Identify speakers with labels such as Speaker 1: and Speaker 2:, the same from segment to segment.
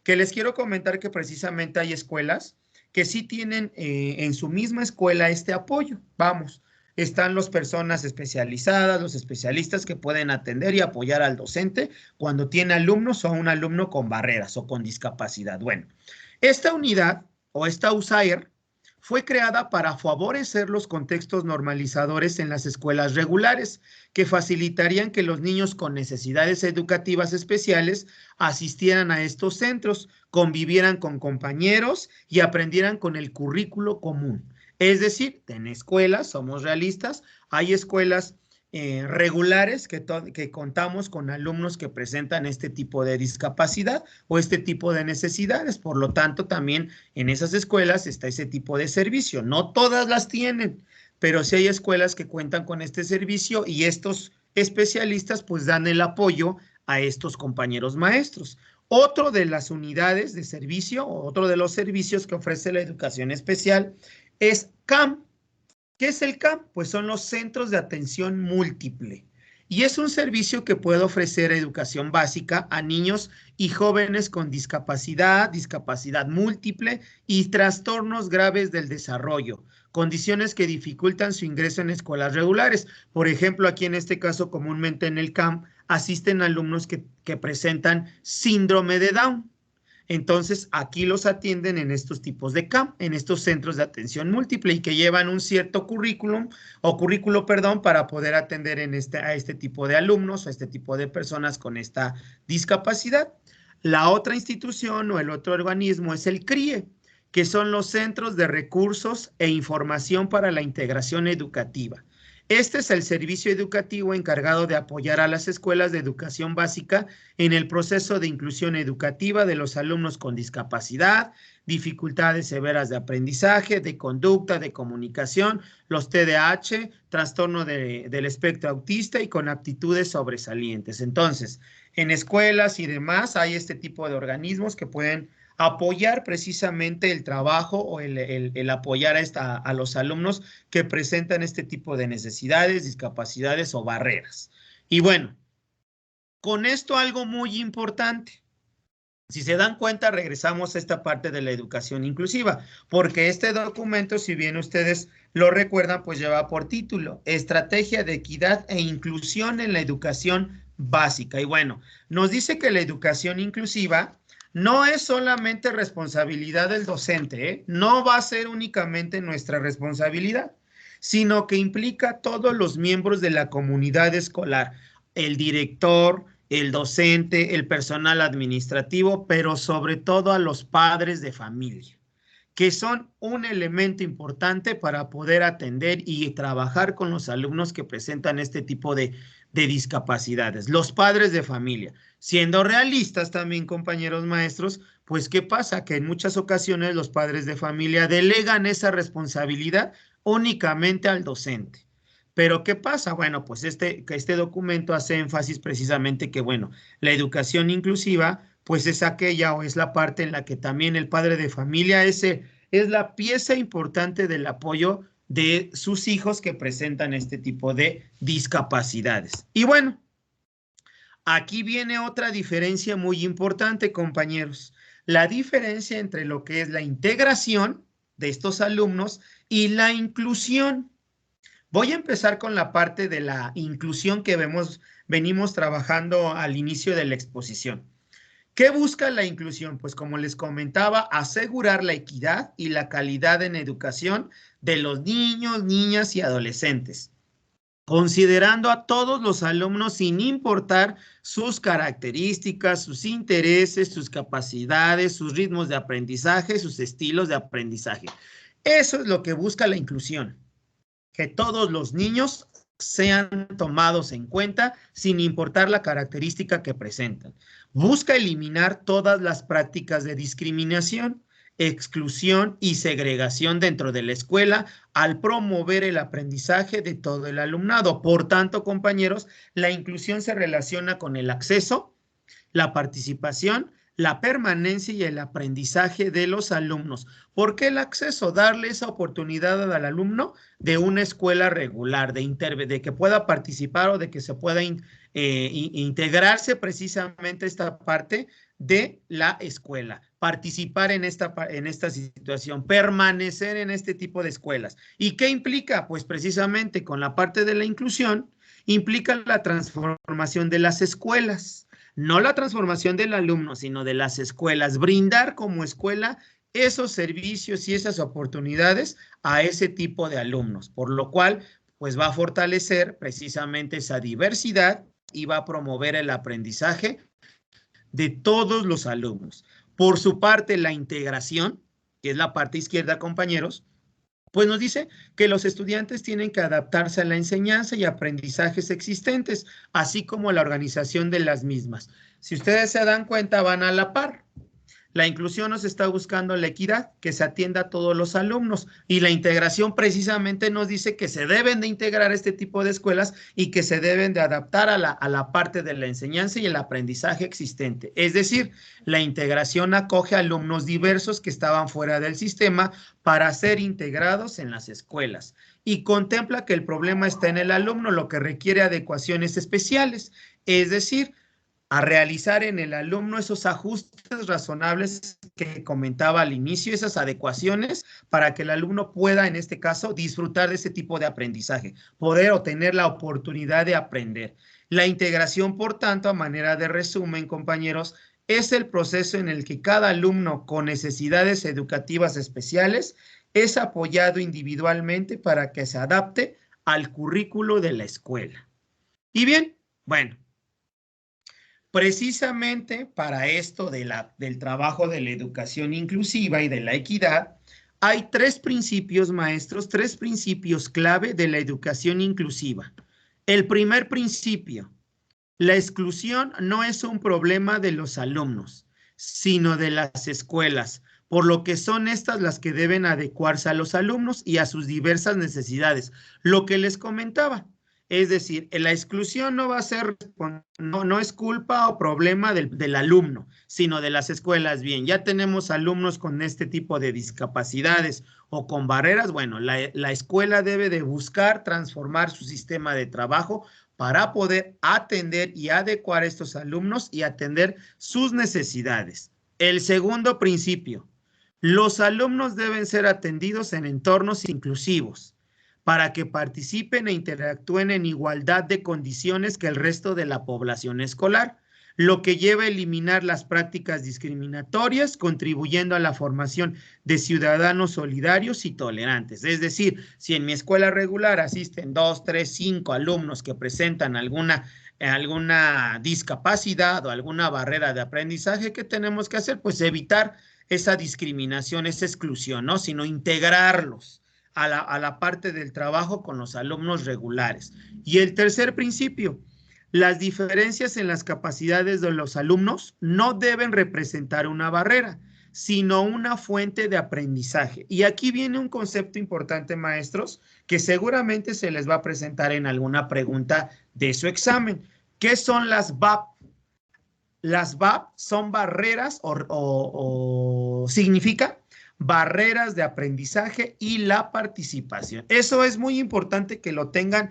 Speaker 1: Que les quiero comentar que precisamente hay escuelas que sí tienen en su misma escuela este apoyo. Vamos, están las personas especializadas, los especialistas que pueden atender y apoyar al docente cuando tiene alumnos o un alumno con barreras o con discapacidad. Bueno, esta unidad o esta USAER fue creada para favorecer los contextos normalizadores en las escuelas regulares, que facilitarían que los niños con necesidades educativas especiales asistieran a estos centros, convivieran con compañeros y aprendieran con el currículo común. Es decir, en escuelas, somos realistas, hay escuelas regulares que contamos con alumnos que presentan este tipo de discapacidad o este tipo de necesidades. Por lo tanto, también en esas escuelas está ese tipo de servicio. No todas las tienen, pero sí hay escuelas que cuentan con este servicio y estos especialistas pues dan el apoyo a estos compañeros maestros. Otro de las unidades de servicio, otro de los servicios que ofrece la educación especial es CAM. ¿Qué es el CAM? Pues son los centros de atención múltiple. Y es un servicio que puede ofrecer educación básica a niños y jóvenes con discapacidad, discapacidad múltiple y trastornos graves del desarrollo, condiciones que dificultan su ingreso en escuelas regulares. Por ejemplo, aquí en este caso, comúnmente en el CAM, asisten alumnos que presentan síndrome de Down. Entonces, aquí los atienden en estos tipos de CAM, en estos centros de atención múltiple y que llevan un cierto currículo, perdón, para poder atender a este tipo de alumnos, a este tipo de personas con esta discapacidad. La otra institución o el otro organismo es el CRIE, que son los Centros de Recursos e Información para la Integración Educativa. Este es el servicio educativo encargado de apoyar a las escuelas de educación básica en el proceso de inclusión educativa de los alumnos con discapacidad, dificultades severas de aprendizaje, de conducta, de comunicación, los TDAH, trastorno del espectro autista y con aptitudes sobresalientes. Entonces, en escuelas y demás hay este tipo de organismos que pueden apoyar precisamente el trabajo o el apoyar a los alumnos que presentan este tipo de necesidades, discapacidades o barreras. Y bueno, con esto algo muy importante. Si se dan cuenta, regresamos a esta parte de la educación inclusiva, porque este documento, si bien ustedes lo recuerdan, pues lleva por título Estrategia de Equidad e Inclusión en la Educación Básica. Y bueno, nos dice que la educación inclusiva no es solamente responsabilidad del docente, ¿eh? No va a ser únicamente nuestra responsabilidad, sino que implica a todos los miembros de la comunidad escolar, el director, el docente, el personal administrativo, pero sobre todo a los padres de familia, que son un elemento importante para poder atender y trabajar con los alumnos que presentan este tipo de discapacidades. Los padres de familia, siendo realistas también, compañeros maestros, pues ¿qué pasa? Que en muchas ocasiones los padres de familia delegan esa responsabilidad únicamente al docente. Pero ¿qué pasa? Bueno, pues este documento hace énfasis precisamente que, bueno, la educación inclusiva, pues es aquella o es la parte en la que también el padre de familia es la pieza importante del apoyo de sus hijos que presentan este tipo de discapacidades. Y bueno, aquí viene otra diferencia muy importante, compañeros. La diferencia entre lo que es la integración de estos alumnos y la inclusión. Voy a empezar con la parte de la inclusión que venimos trabajando al inicio de la exposición. ¿Qué busca la inclusión? Pues como les comentaba, asegurar la equidad y la calidad en educación de los niños, niñas y adolescentes, considerando a todos los alumnos sin importar sus características, sus intereses, sus capacidades, sus ritmos de aprendizaje, sus estilos de aprendizaje. Eso es lo que busca la inclusión, que todos los niños sean tomados en cuenta sin importar la característica que presentan. Busca eliminar todas las prácticas de discriminación, exclusión y segregación dentro de la escuela al promover el aprendizaje de todo el alumnado. Por tanto, compañeros, la inclusión se relaciona con el acceso, la participación, la permanencia y el aprendizaje de los alumnos. ¿Por qué el acceso? Darle esa oportunidad al alumno de una escuela regular, de que pueda participar o de que se pueda integrarse precisamente esta parte de la escuela, participar en esta situación, permanecer en este tipo de escuelas. ¿Y qué implica? Pues precisamente con la parte de la inclusión, implica la transformación de las escuelas. No la transformación del alumno, sino de las escuelas. Brindar como escuela esos servicios y esas oportunidades a ese tipo de alumnos, por lo cual, pues va a fortalecer precisamente esa diversidad y va a promover el aprendizaje de todos los alumnos. Por su parte, la integración, que es la parte izquierda, compañeros, pues nos dice que los estudiantes tienen que adaptarse a la enseñanza y aprendizajes existentes, así como la organización de las mismas. Si ustedes se dan cuenta, van a la par. La inclusión nos está buscando la equidad, que se atienda a todos los alumnos, y la integración precisamente nos dice que se deben de integrar este tipo de escuelas y que se deben de adaptar a la parte de la enseñanza y el aprendizaje existente. Es decir, la integración acoge a alumnos diversos que estaban fuera del sistema para ser integrados en las escuelas y contempla que el problema está en el alumno, lo que requiere adecuaciones especiales, es decir, a realizar en el alumno esos ajustes razonables que comentaba al inicio, esas adecuaciones para que el alumno pueda, en este caso, disfrutar de ese tipo de aprendizaje, poder o tener la oportunidad de aprender. La integración, por tanto, a manera de resumen, compañeros, es el proceso en el que cada alumno con necesidades educativas especiales es apoyado individualmente para que se adapte al currículo de la escuela. Y bien, bueno, precisamente para esto del trabajo de la educación inclusiva y de la equidad, hay tres principios, maestros, tres principios clave de la educación inclusiva. El primer principio, la exclusión no es un problema de los alumnos, sino de las escuelas, por lo que son estas las que deben adecuarse a los alumnos y a sus diversas necesidades. Lo que les comentaba. Es decir, la exclusión no va a ser, no es culpa o problema del alumno, sino de las escuelas. Bien, ya tenemos alumnos con este tipo de discapacidades o con barreras. Bueno, la escuela debe de buscar transformar su sistema de trabajo para poder atender y adecuar a estos alumnos y atender sus necesidades. El segundo principio, los alumnos deben ser atendidos en entornos inclusivos, para que participen e interactúen en igualdad de condiciones que el resto de la población escolar, lo que lleva a eliminar las prácticas discriminatorias, contribuyendo a la formación de ciudadanos solidarios y tolerantes. Es decir, si en mi escuela regular asisten 2, 3, 5 alumnos que presentan alguna discapacidad o alguna barrera de aprendizaje, ¿qué tenemos que hacer? Pues evitar esa discriminación, esa exclusión, ¿no? Sino integrarlos a la parte del trabajo con los alumnos regulares. Y el tercer principio, las diferencias en las capacidades de los alumnos no deben representar una barrera, sino una fuente de aprendizaje. Y aquí viene un concepto importante, maestros, que seguramente se les va a presentar en alguna pregunta de su examen. ¿Qué son las BAP? Las BAP son barreras o significa barreras de aprendizaje y la participación. Eso es muy importante que lo tengan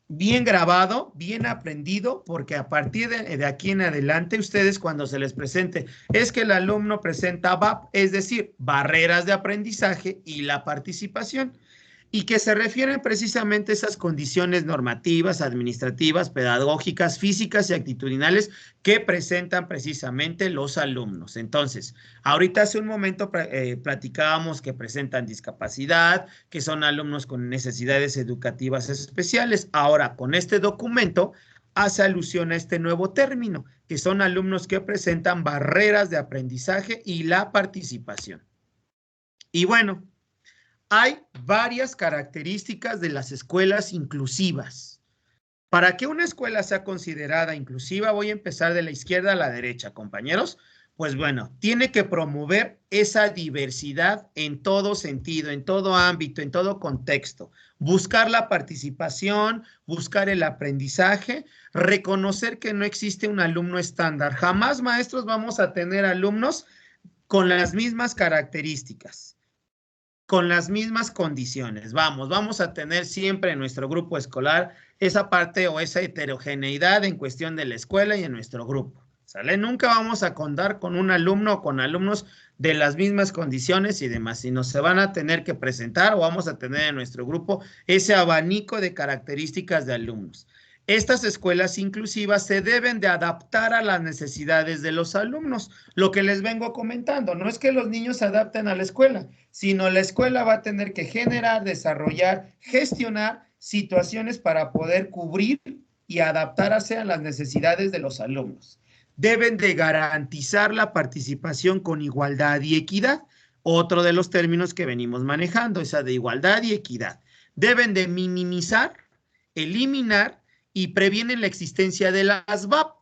Speaker 1: bien grabado, bien aprendido, porque a partir de aquí en adelante, ustedes cuando se les presente, es que el alumno presenta BAP, es decir, barreras de aprendizaje y la participación, y que se refieren precisamente a esas condiciones normativas, administrativas, pedagógicas, físicas y actitudinales que presentan precisamente los alumnos. Entonces, ahorita hace un momento platicábamos que presentan discapacidad, que son alumnos con necesidades educativas especiales. Ahora, con este documento, hace alusión a este nuevo término, que son alumnos que presentan barreras de aprendizaje y la participación. Y bueno, hay varias características de las escuelas inclusivas. Para que una escuela sea considerada inclusiva, voy a empezar de la izquierda a la derecha, compañeros, Pues bueno, tiene que promover esa diversidad en todo sentido, en todo ámbito, en todo contexto. Buscar la participación, buscar el aprendizaje, reconocer que no existe un alumno estándar. Jamás, maestros, vamos a tener alumnos con las mismas características, con las mismas condiciones. Vamos a tener siempre en nuestro grupo escolar esa parte o esa heterogeneidad en cuestión de la escuela y en nuestro grupo. ¿Sale? Nunca vamos a contar con un alumno o con alumnos de las mismas condiciones y demás, sino se van a tener que presentar o vamos a tener en nuestro grupo ese abanico de características de alumnos. Estas escuelas inclusivas se deben de adaptar a las necesidades de los alumnos. Lo que les vengo comentando, no es que los niños se adapten a la escuela, sino la escuela va a tener que generar, desarrollar, gestionar situaciones para poder cubrir y adaptarse a las necesidades de los alumnos. Deben de garantizar la participación con igualdad y equidad. Otro de los términos que venimos manejando, esa de igualdad y equidad. Deben de minimizar, eliminar y previenen la existencia de las VAP,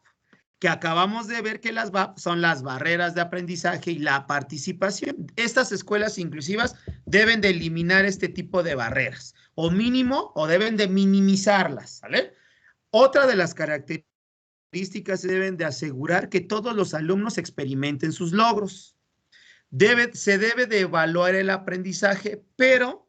Speaker 1: que acabamos de ver que las VAP son las barreras de aprendizaje y la participación. Estas escuelas inclusivas deben de eliminar este tipo de barreras, o mínimo, o deben de minimizarlas, ¿vale? Otra de las características deben de asegurar que todos los alumnos experimenten sus logros. Se debe de evaluar el aprendizaje, pero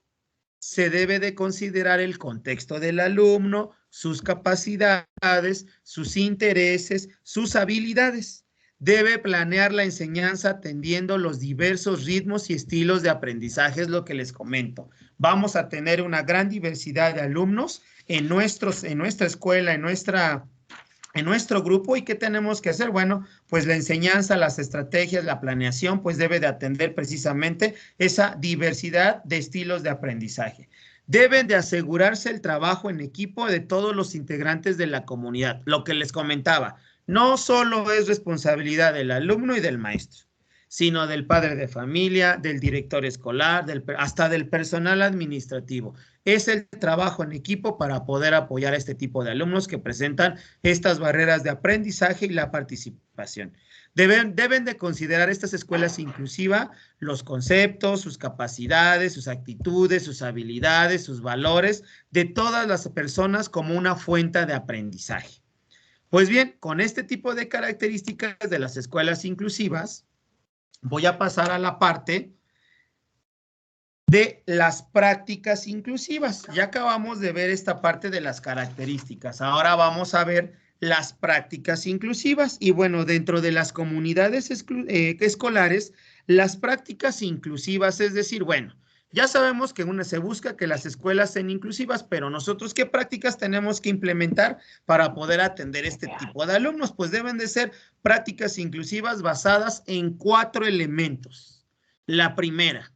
Speaker 1: se debe de considerar el contexto del alumno, sus capacidades, sus intereses, sus habilidades. Debe planear la enseñanza atendiendo los diversos ritmos y estilos de aprendizaje, es lo que les comento. Vamos a tener una gran diversidad de alumnos en nuestra escuela, en nuestro grupo. ¿Y qué tenemos que hacer? Bueno, pues la enseñanza, las estrategias, la planeación, pues debe de atender precisamente esa diversidad de estilos de aprendizaje. Deben de asegurarse el trabajo en equipo de todos los integrantes de la comunidad. Lo que les comentaba, no solo es responsabilidad del alumno y del maestro, sino del padre de familia, del director escolar, hasta del personal administrativo. Es el trabajo en equipo para poder apoyar a este tipo de alumnos que presentan estas barreras de aprendizaje y la participación. Deben de considerar estas escuelas inclusivas los conceptos, sus capacidades, sus actitudes, sus habilidades, sus valores de todas las personas como una fuente de aprendizaje. Pues bien, con este tipo de características de las escuelas inclusivas, voy a pasar a la parte de las prácticas inclusivas. Ya acabamos de ver esta parte de las características. Ahora vamos a ver las prácticas inclusivas. Y bueno, dentro de las comunidades escolares, las prácticas inclusivas, es decir, bueno, ya sabemos que se busca que las escuelas sean inclusivas, pero nosotros, ¿qué prácticas tenemos que implementar para poder atender este tipo de alumnos? Pues deben de ser prácticas inclusivas basadas en 4 elementos. La primera,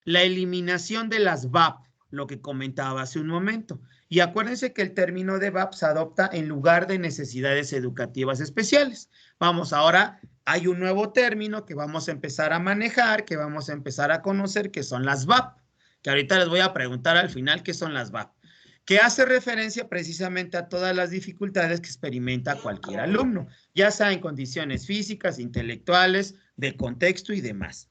Speaker 1: la eliminación de las VAP, lo que comentaba hace un momento. Y acuérdense que el término de VAP se adopta en lugar de necesidades educativas especiales. Vamos, ahora hay un nuevo término que vamos a empezar a manejar, que vamos a empezar a conocer, que son las VAP, que ahorita les voy a preguntar al final qué son las VAP, que hace referencia precisamente a todas las dificultades que experimenta cualquier alumno, ya sea en condiciones físicas, intelectuales, de contexto y demás.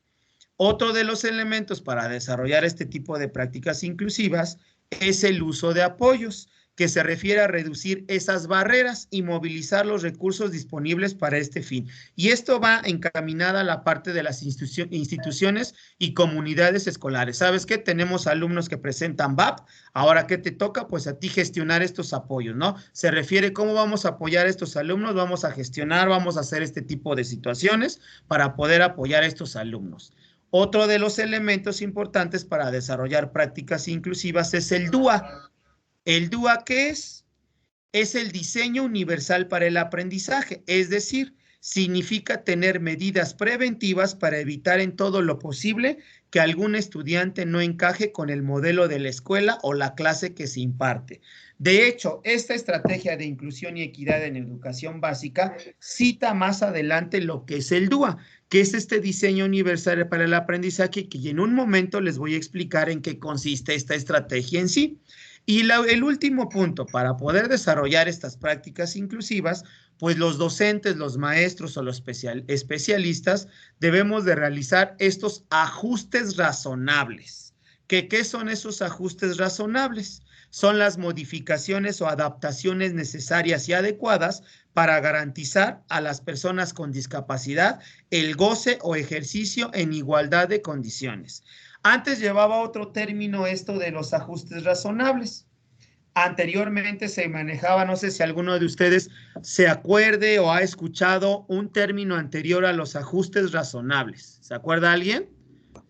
Speaker 1: Otro de los elementos para desarrollar este tipo de prácticas inclusivas es el uso de apoyos, que se refiere a reducir esas barreras y movilizar los recursos disponibles para este fin. Y esto va encaminada a la parte de las instituciones y comunidades escolares. ¿Sabes qué? Tenemos alumnos que presentan VAP. Ahora, ¿qué te toca? Pues a ti gestionar estos apoyos, ¿no? Se refiere cómo vamos a apoyar a estos alumnos, vamos a gestionar, vamos a hacer este tipo de situaciones para poder apoyar a estos alumnos. Otro de los elementos importantes para desarrollar prácticas inclusivas es el DUA. ¿El DUA qué es? Es el diseño universal para el aprendizaje, es decir, significa tener medidas preventivas para evitar en todo lo posible que algún estudiante no encaje con el modelo de la escuela o la clase que se imparte. De hecho, esta estrategia de inclusión y equidad en educación básica cita más adelante lo que es el DUA, que es este diseño universal para el aprendizaje, que en un momento les voy a explicar en qué consiste esta estrategia en sí. Y el último punto, para poder desarrollar estas prácticas inclusivas, pues los docentes, los maestros o los especialistas debemos de realizar estos ajustes razonables. ¿Qué son esos ajustes razonables? Son las modificaciones o adaptaciones necesarias y adecuadas para garantizar a las personas con discapacidad el goce o ejercicio en igualdad de condiciones. Antes llevaba otro término esto de los ajustes razonables. Anteriormente se manejaba, no sé si alguno de ustedes se acuerde o ha escuchado un término anterior a los ajustes razonables. ¿Se acuerda alguien?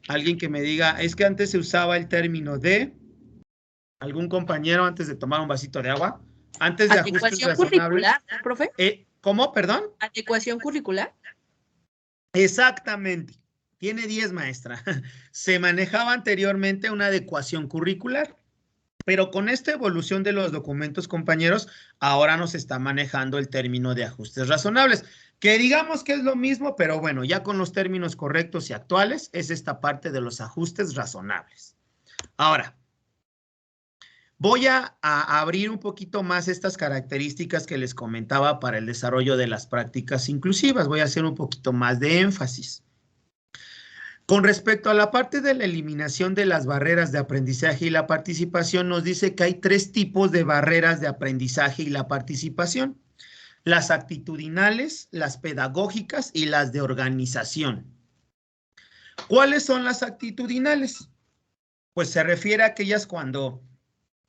Speaker 1: Alguien que me diga, es que antes se usaba el término de, algún compañero antes de tomar un vasito de agua, antes de ajustes
Speaker 2: Adecuación
Speaker 1: razonables.
Speaker 2: curricular, ¿no, profe?
Speaker 1: ¿Cómo? Perdón.
Speaker 2: Adecuación curricular.
Speaker 1: Exactamente. Tiene 10, maestra. Se manejaba anteriormente una adecuación curricular, pero con esta evolución de los documentos, compañeros, ahora nos está manejando el término de ajustes razonables, que digamos que es lo mismo, pero bueno, ya con los términos correctos y actuales, es esta parte de los ajustes razonables. Ahora, voy a abrir un poquito más estas características que les comentaba para el desarrollo de las prácticas inclusivas. Voy a hacer un poquito más de énfasis. Con respecto a la parte de la eliminación de las barreras de aprendizaje y la participación, nos dice que hay 3 tipos de barreras de aprendizaje y la participación: las actitudinales, las pedagógicas y las de organización. ¿Cuáles son las actitudinales? Pues se refiere a aquellas cuando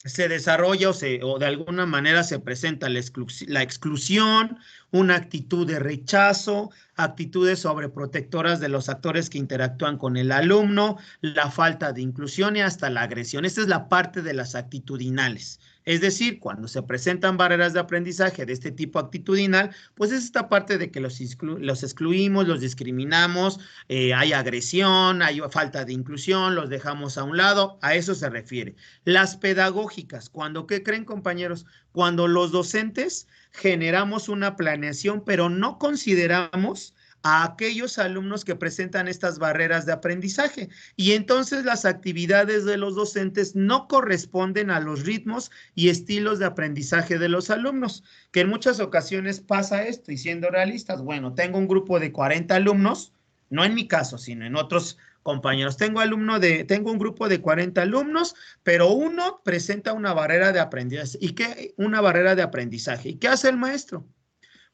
Speaker 1: se desarrolla o de alguna manera se presenta la exclusión, una actitud de rechazo, actitudes sobreprotectoras de los actores que interactúan con el alumno, la falta de inclusión y hasta la agresión. Esta es la parte de las actitudinales. Es decir, cuando se presentan barreras de aprendizaje de este tipo actitudinal, pues es esta parte de que los excluimos, los discriminamos, hay agresión, hay falta de inclusión, los dejamos a un lado, a eso se refiere. Las pedagógicas, cuando, ¿qué creen, compañeros? Cuando los docentes generamos una planeación, pero no consideramos a aquellos alumnos que presentan estas barreras de aprendizaje, y entonces las actividades de los docentes no corresponden a los ritmos y estilos de aprendizaje de los alumnos, que en muchas ocasiones pasa esto. Y siendo realistas, bueno, tengo un grupo de 40 alumnos, no en mi caso, sino en otros compañeros, tengo un grupo de 40 alumnos, pero uno presenta una barrera de aprendizaje. ¿Y qué? Una barrera de aprendizaje. ¿Y qué hace el maestro?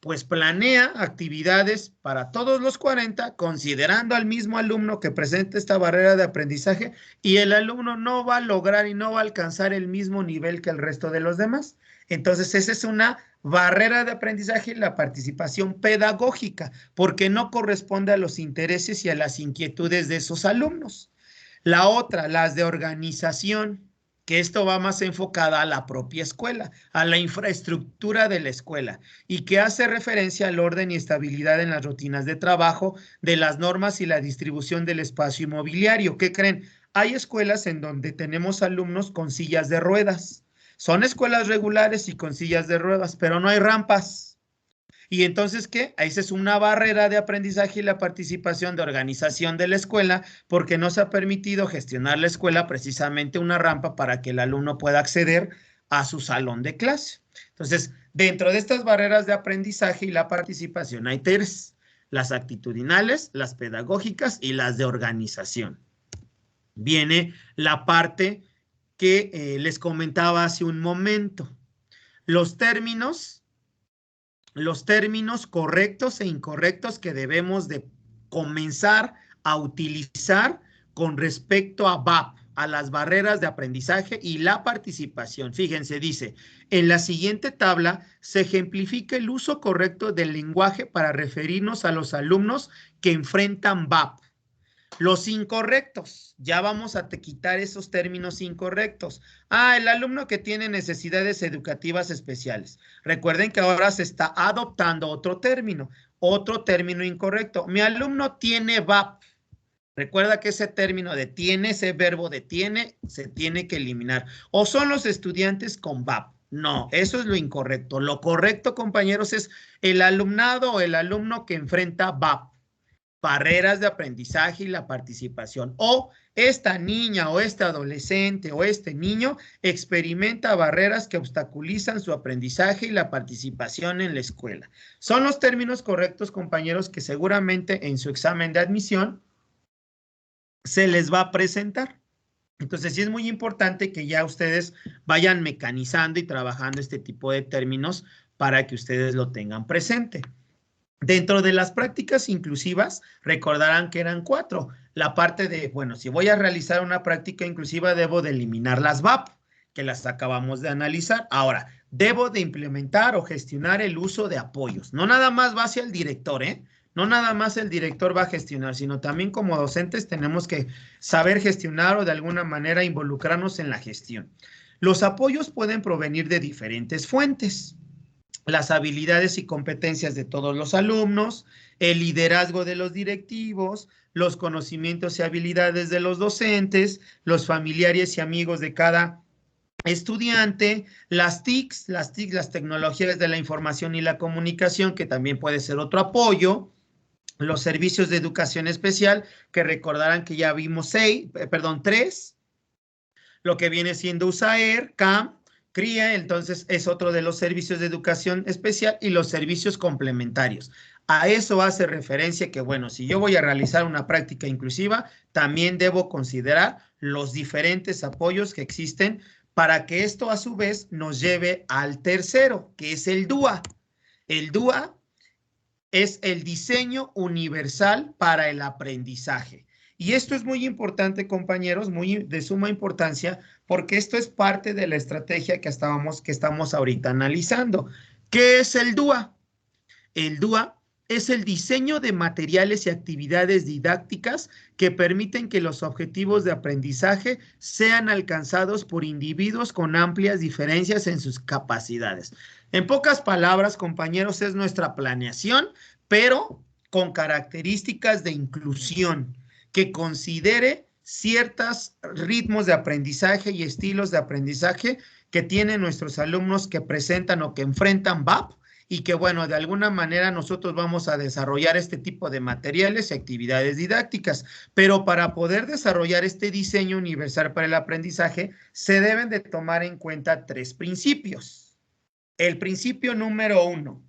Speaker 1: Pues planea actividades para todos los 40, considerando al mismo alumno que presenta esta barrera de aprendizaje, y el alumno no va a lograr y no va a alcanzar el mismo nivel que el resto de los demás. Entonces, esa es una barrera de aprendizaje y la participación pedagógica, porque no corresponde a los intereses y a las inquietudes de esos alumnos. La otra, las de organización, que esto va más enfocada a la propia escuela, a la infraestructura de la escuela, y que hace referencia al orden y estabilidad en las rutinas de trabajo, de las normas y la distribución del espacio inmobiliario. ¿Qué creen? Hay escuelas en donde tenemos alumnos con sillas de ruedas. Son escuelas regulares y con sillas de ruedas, pero no hay rampas. Y entonces, ¿qué? Esa es una barrera de aprendizaje y la participación de organización de la escuela, porque no se ha permitido gestionar la escuela precisamente una rampa para que el alumno pueda acceder a su salón de clase. Entonces, dentro de estas barreras de aprendizaje y la participación hay 3: las actitudinales, las pedagógicas y las de organización. Viene la parte que les comentaba hace un momento. Los términos correctos e incorrectos que debemos de comenzar a utilizar con respecto a BAP, a las barreras de aprendizaje y la participación. Fíjense, dice, en la siguiente tabla se ejemplifica el uso correcto del lenguaje para referirnos a los alumnos que enfrentan BAP. Los incorrectos, ya vamos a quitar esos términos incorrectos. El alumno que tiene necesidades educativas especiales. Recuerden que ahora se está adoptando otro término incorrecto. Mi alumno tiene VAP. Recuerda que ese término de tiene, ese verbo de tiene, se tiene que eliminar. O son los estudiantes con VAP. No, eso es lo incorrecto. Lo correcto, compañeros, es el alumnado o el alumno que enfrenta VAP. barreras de aprendizaje y la participación. O esta niña o este adolescente o este niño experimenta barreras que obstaculizan su aprendizaje y la participación en la escuela. Son los términos correctos, compañeros, que seguramente en su examen de admisión se les va a presentar. Entonces, sí es muy importante que ya ustedes vayan mecanizando y trabajando este tipo de términos para que ustedes lo tengan presente. Dentro de las prácticas inclusivas, recordarán que eran 4. La parte de, bueno, si voy a realizar una práctica inclusiva, debo de eliminar las VAP, que las acabamos de analizar. Ahora, debo de implementar o gestionar el uso de apoyos. No nada más va hacia el director, ¿eh? No nada más el director va a gestionar, sino también como docentes tenemos que saber gestionar o de alguna manera involucrarnos en la gestión. Los apoyos pueden provenir de diferentes fuentes. Las habilidades y competencias de todos los alumnos, el liderazgo de los directivos, los conocimientos y habilidades de los docentes, los familiares y amigos de cada estudiante, las TICs, las tecnologías de la información y la comunicación, que también puede ser otro apoyo, los servicios de educación especial, que recordarán que ya vimos 3, lo que viene siendo USAER, CAM, CRIA, entonces es otro de los servicios de educación especial y los servicios complementarios. A eso hace referencia que, bueno, si yo voy a realizar una práctica inclusiva, también debo considerar los diferentes apoyos que existen para que esto a su vez nos lleve al tercero, que es el DUA. El DUA es el diseño universal para el aprendizaje. Y esto es muy importante, compañeros, muy de suma importancia, porque esto es parte de la estrategia que estamos ahorita analizando. ¿Qué es el DUA? El DUA es el diseño de materiales y actividades didácticas que permiten que los objetivos de aprendizaje sean alcanzados por individuos con amplias diferencias en sus capacidades. En pocas palabras, compañeros, es nuestra planeación, pero con características de inclusión, que considere ciertos ritmos de aprendizaje y estilos de aprendizaje que tienen nuestros alumnos que presentan o que enfrentan VAP, y que, bueno, de alguna manera nosotros vamos a desarrollar este tipo de materiales y actividades didácticas, pero para poder desarrollar este diseño universal para el aprendizaje, se deben de tomar en cuenta 3 principios. El principio número 1,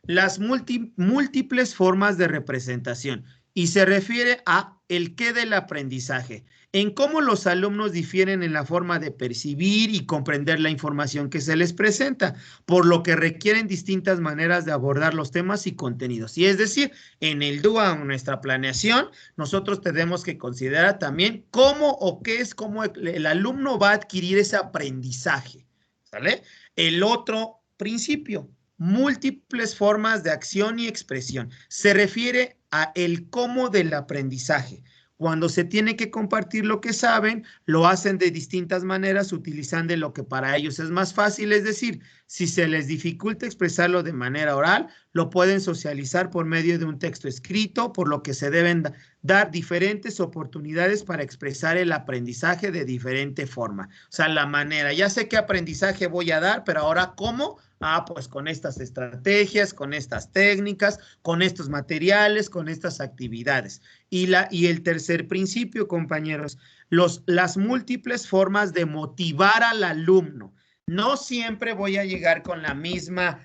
Speaker 1: las múltiples formas de representación, y se refiere a el qué del aprendizaje, en cómo los alumnos difieren en la forma de percibir y comprender la información que se les presenta, por lo que requieren distintas maneras de abordar los temas y contenidos. Y es decir, en el DUA, en nuestra planeación, nosotros tenemos que considerar también cómo o qué es, cómo el alumno va a adquirir ese aprendizaje, ¿sale? El otro principio, múltiples formas de acción y expresión, se refiere a el cómo del aprendizaje. Cuando se tiene que compartir lo que saben, lo hacen de distintas maneras, utilizando lo que para ellos es más fácil, es decir, si se les dificulta expresarlo de manera oral, lo pueden socializar por medio de un texto escrito, por lo que se deben dar diferentes oportunidades para expresar el aprendizaje de diferente forma. O sea, la manera, ya sé qué aprendizaje voy a dar, pero ahora ¿cómo? Pues con estas estrategias, con estas técnicas, con estos materiales, con estas actividades. Y el tercer principio, compañeros, las múltiples formas de motivar al alumno. No siempre voy a llegar con la misma,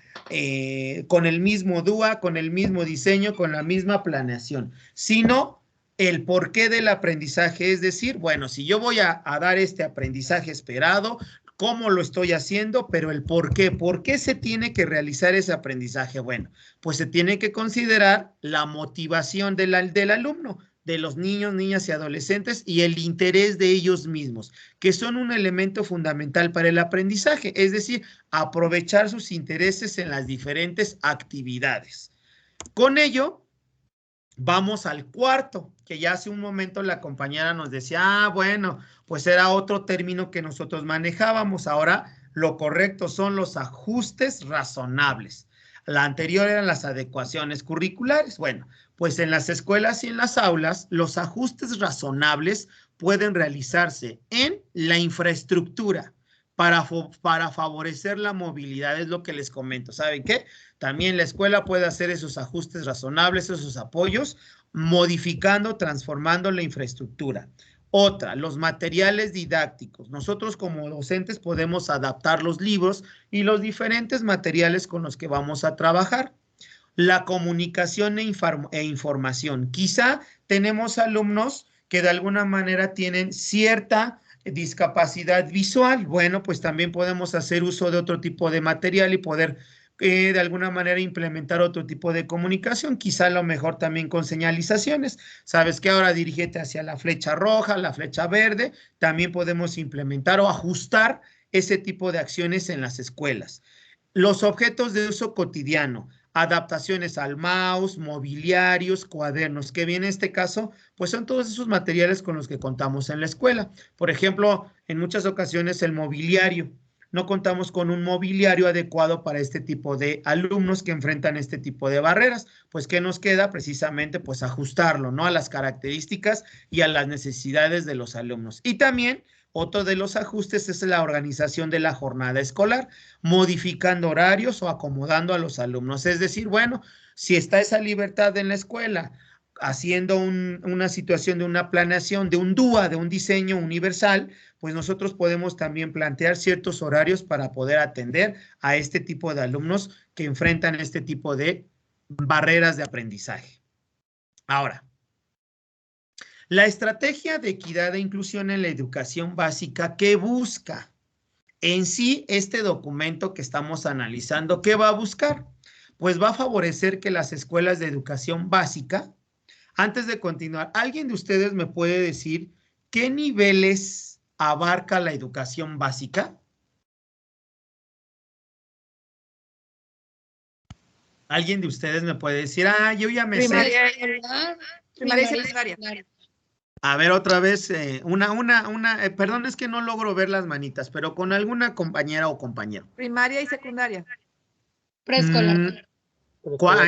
Speaker 1: con el mismo DUA, con el mismo diseño, con la misma planeación, sino el porqué del aprendizaje. Es decir, bueno, si yo voy a dar este aprendizaje esperado, ¿cómo lo estoy haciendo? Pero el por qué. ¿Por qué se tiene que realizar ese aprendizaje? Bueno, pues se tiene que considerar la motivación del alumno, de los niños, niñas y adolescentes, y el interés de ellos mismos, que son un elemento fundamental para el aprendizaje, es decir, aprovechar sus intereses en las diferentes actividades. Con ello, vamos al cuarto, que ya hace un momento la compañera nos decía, bueno, pues era otro término que nosotros manejábamos. Ahora lo correcto son los ajustes razonables. La anterior eran las adecuaciones curriculares. Bueno, pues en las escuelas y en las aulas, los ajustes razonables pueden realizarse en la infraestructura, para favorecer la movilidad, es lo que les comento. ¿Saben qué? También la escuela puede hacer esos ajustes razonables, esos apoyos, modificando, transformando la infraestructura. Otra, los materiales didácticos. Nosotros como docentes podemos adaptar los libros y los diferentes materiales con los que vamos a trabajar. La comunicación e información. Quizá tenemos alumnos que de alguna manera tienen cierta discapacidad visual. Bueno, pues también podemos hacer uso de otro tipo de material y poder de alguna manera implementar otro tipo de comunicación, quizá a lo mejor también con señalizaciones. Sabes que ahora dirígete hacia la flecha roja, la flecha verde, también podemos implementar o ajustar ese tipo de acciones en las escuelas. Los objetos de uso cotidiano, adaptaciones al mouse, mobiliarios, cuadernos, que bien en este caso, pues son todos esos materiales con los que contamos en la escuela. Por ejemplo, en muchas ocasiones el mobiliario. No contamos con un mobiliario adecuado para este tipo de alumnos que enfrentan este tipo de barreras. Pues, ¿qué nos queda? Precisamente, pues, ajustarlo, ¿no? A las características y a las necesidades de los alumnos. Y también, otro de los ajustes es la organización de la jornada escolar, modificando horarios o acomodando a los alumnos. Es decir, bueno, si está esa libertad en la escuela, haciendo una situación de una planeación, de un DUA, de un diseño universal, pues nosotros podemos también plantear ciertos horarios para poder atender a este tipo de alumnos que enfrentan este tipo de barreras de aprendizaje. Ahora, la estrategia de equidad e inclusión en la educación básica, ¿qué busca? En sí, este documento que estamos analizando, ¿qué va a buscar? Pues va a favorecer que las escuelas de educación básica, antes de continuar, ¿alguien de ustedes me puede decir qué niveles abarca la educación básica? ¿Alguien de ustedes me puede decir, yo ya me sé?
Speaker 2: Primaria y secundaria.
Speaker 1: A ver, otra vez, perdón, es que no logro ver las manitas, pero con alguna compañera o compañero.
Speaker 2: Primaria y secundaria.
Speaker 3: Preescolar.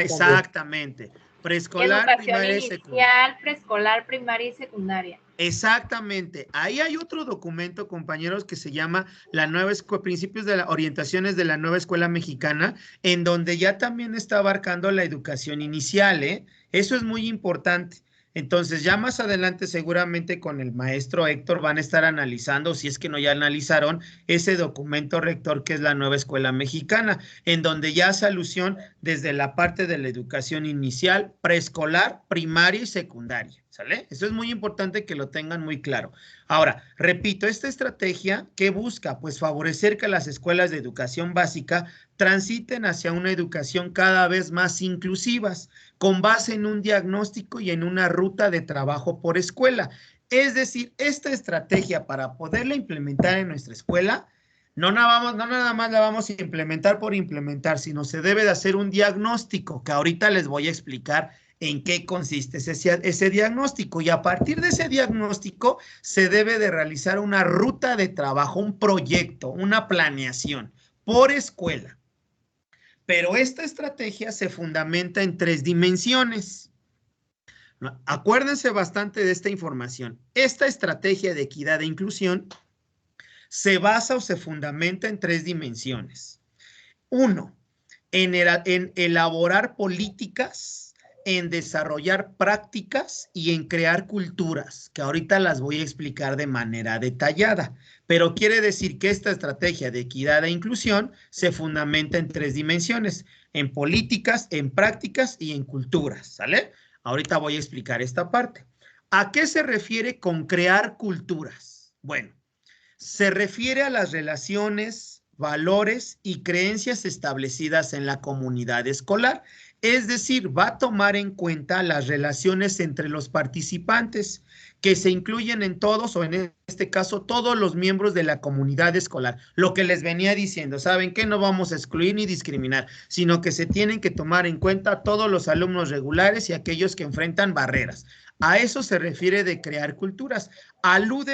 Speaker 1: Exactamente. Preescolar, primaria y secundaria.
Speaker 3: Inicial, preescolar, primaria y secundaria.
Speaker 1: Exactamente. Ahí hay otro documento, compañeros, que se llama Principios de Orientaciones de la Nueva Escuela Mexicana, en donde ya también está abarcando la educación inicial, ¿eh? Eso es muy importante. Entonces, ya más adelante seguramente con el maestro Héctor van a estar analizando, si es que no ya analizaron, ese documento rector que es la Nueva Escuela Mexicana, en donde ya hace alusión desde la parte de la educación inicial, preescolar, primaria y secundaria, ¿sale? Eso es muy importante que lo tengan muy claro. Ahora, repito, esta estrategia, ¿qué busca? Pues favorecer que las escuelas de educación básica transiten hacia una educación cada vez más inclusivas, con base en un diagnóstico y en una ruta de trabajo por escuela. Es decir, esta estrategia para poderla implementar en nuestra escuela, no nada más la vamos a implementar por implementar, sino se debe de hacer un diagnóstico, que ahorita les voy a explicar en qué consiste ese diagnóstico. Y a partir de ese diagnóstico se debe de realizar una ruta de trabajo, un proyecto, una planeación por escuela. Pero esta estrategia se fundamenta en 3 dimensiones. Acuérdense bastante de esta información. Esta estrategia de equidad e inclusión se basa o se fundamenta en 3 dimensiones. 1, en elaborar políticas, en desarrollar prácticas y en crear culturas, que ahorita las voy a explicar de manera detallada. Pero quiere decir que esta estrategia de equidad e inclusión se fundamenta en 3 dimensiones, en políticas, en prácticas y en culturas, ¿sale? Ahorita voy a explicar esta parte. ¿A qué se refiere con crear culturas? Bueno, se refiere a las relaciones, valores y creencias establecidas en la comunidad escolar. Es decir, va a tomar en cuenta las relaciones entre los participantes, que se incluyen en todos, o en este caso, todos los miembros de la comunidad escolar. Lo que les venía diciendo, ¿saben qué? No vamos a excluir ni discriminar, sino que se tienen que tomar en cuenta todos los alumnos regulares y aquellos que enfrentan barreras. A eso se refiere de crear culturas.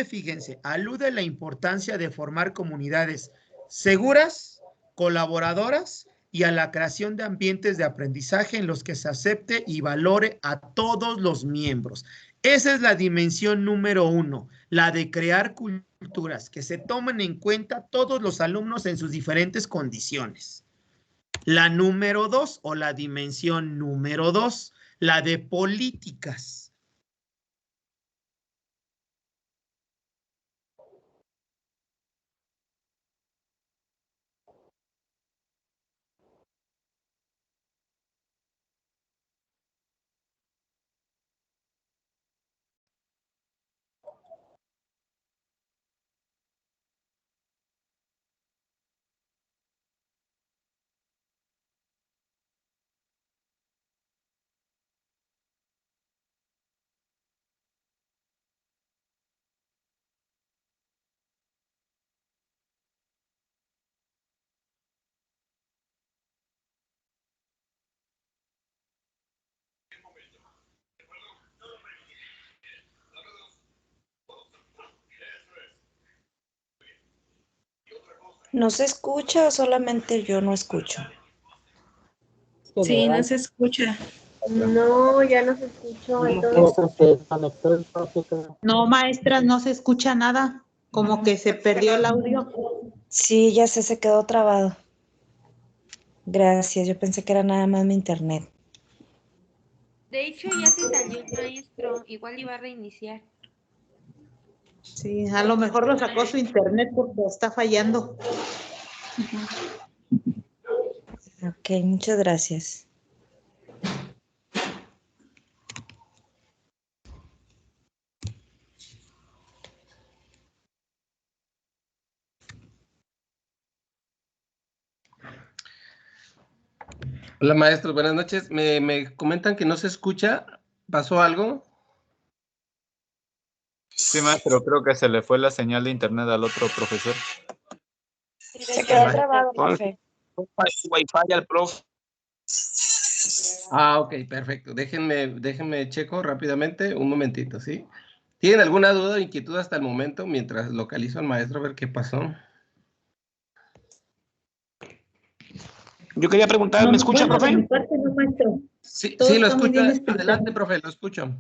Speaker 1: Fíjense, alude a la importancia de formar comunidades seguras, colaboradoras y a la creación de ambientes de aprendizaje en los que se acepte y valore a todos los miembros. Esa es la dimensión número 1, la de crear culturas, que se tomen en cuenta todos los alumnos en sus diferentes condiciones. La número 2 o la dimensión número 2, la de políticas.
Speaker 4: ¿No se escucha o solamente yo no escucho?
Speaker 5: Sí, no se escucha.
Speaker 3: No, ya no se escuchó. Entonces,
Speaker 6: No, maestras, no se escucha nada. Como que se perdió el audio.
Speaker 4: Sí, ya sé, se quedó trabado. Gracias, yo pensé que era nada más mi internet.
Speaker 3: de hecho, ya se salió el maestro. Igual iba a reiniciar.
Speaker 6: Sí, a lo mejor lo sacó su internet porque está fallando.
Speaker 4: Ok, muchas gracias.
Speaker 7: Hola maestros, buenas noches. Me comentan que no se escucha. ¿Pasó algo?
Speaker 8: Sí, maestro, creo que se le fue la señal de internet al otro profesor.
Speaker 4: Se quedó trabado, profe.
Speaker 9: Wi-Fi al profe.
Speaker 7: Ah, ok, perfecto. Déjenme checo rápidamente, un momentito, ¿sí? ¿Tienen alguna duda o inquietud hasta el momento mientras localizo al maestro a ver qué pasó?
Speaker 9: Yo quería preguntar,
Speaker 6: No,
Speaker 9: ¿me escucha,
Speaker 6: bueno, de
Speaker 9: profe?
Speaker 6: mi parte no, maestro.
Speaker 7: Sí,
Speaker 6: Todo
Speaker 7: sí, lo
Speaker 6: está muy bien
Speaker 7: escucho.
Speaker 6: explicado.
Speaker 7: Adelante, profe, lo escucho.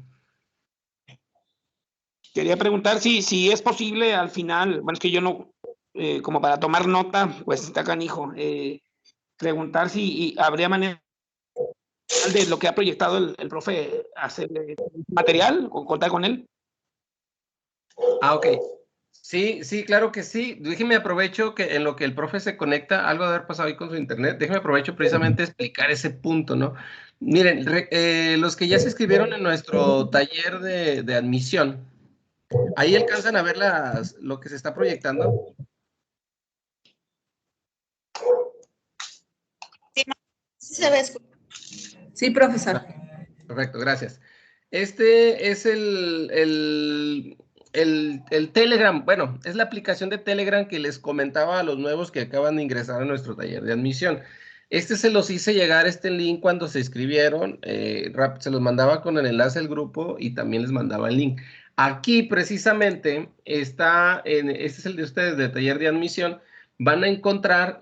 Speaker 9: Quería preguntar si es posible al final, bueno, es que yo no, como para tomar nota, pues está canijo, preguntar si habría manera de lo que ha proyectado el profe, hacer material o contar con él.
Speaker 7: Ah, ok. Sí, sí, claro que sí. Déjeme aprovecho que en lo que el profe se conecta, algo de haber pasado ahí con su internet, déjeme aprovecho precisamente explicar ese punto, ¿no? Miren, los que ya se inscribieron en nuestro taller de admisión, ahí alcanzan a ver lo que se está proyectando.
Speaker 2: Sí se ve. Sí, profesor.
Speaker 7: Perfecto, gracias. Este es el Telegram. Bueno, es la aplicación de Telegram que les comentaba a los nuevos que acaban de ingresar a nuestro taller de admisión. Se los hice llegar este link cuando se inscribieron. Se los mandaba con el enlace del grupo y también les mandaba el link. Aquí precisamente este es el de ustedes de taller de admisión. Van a encontrar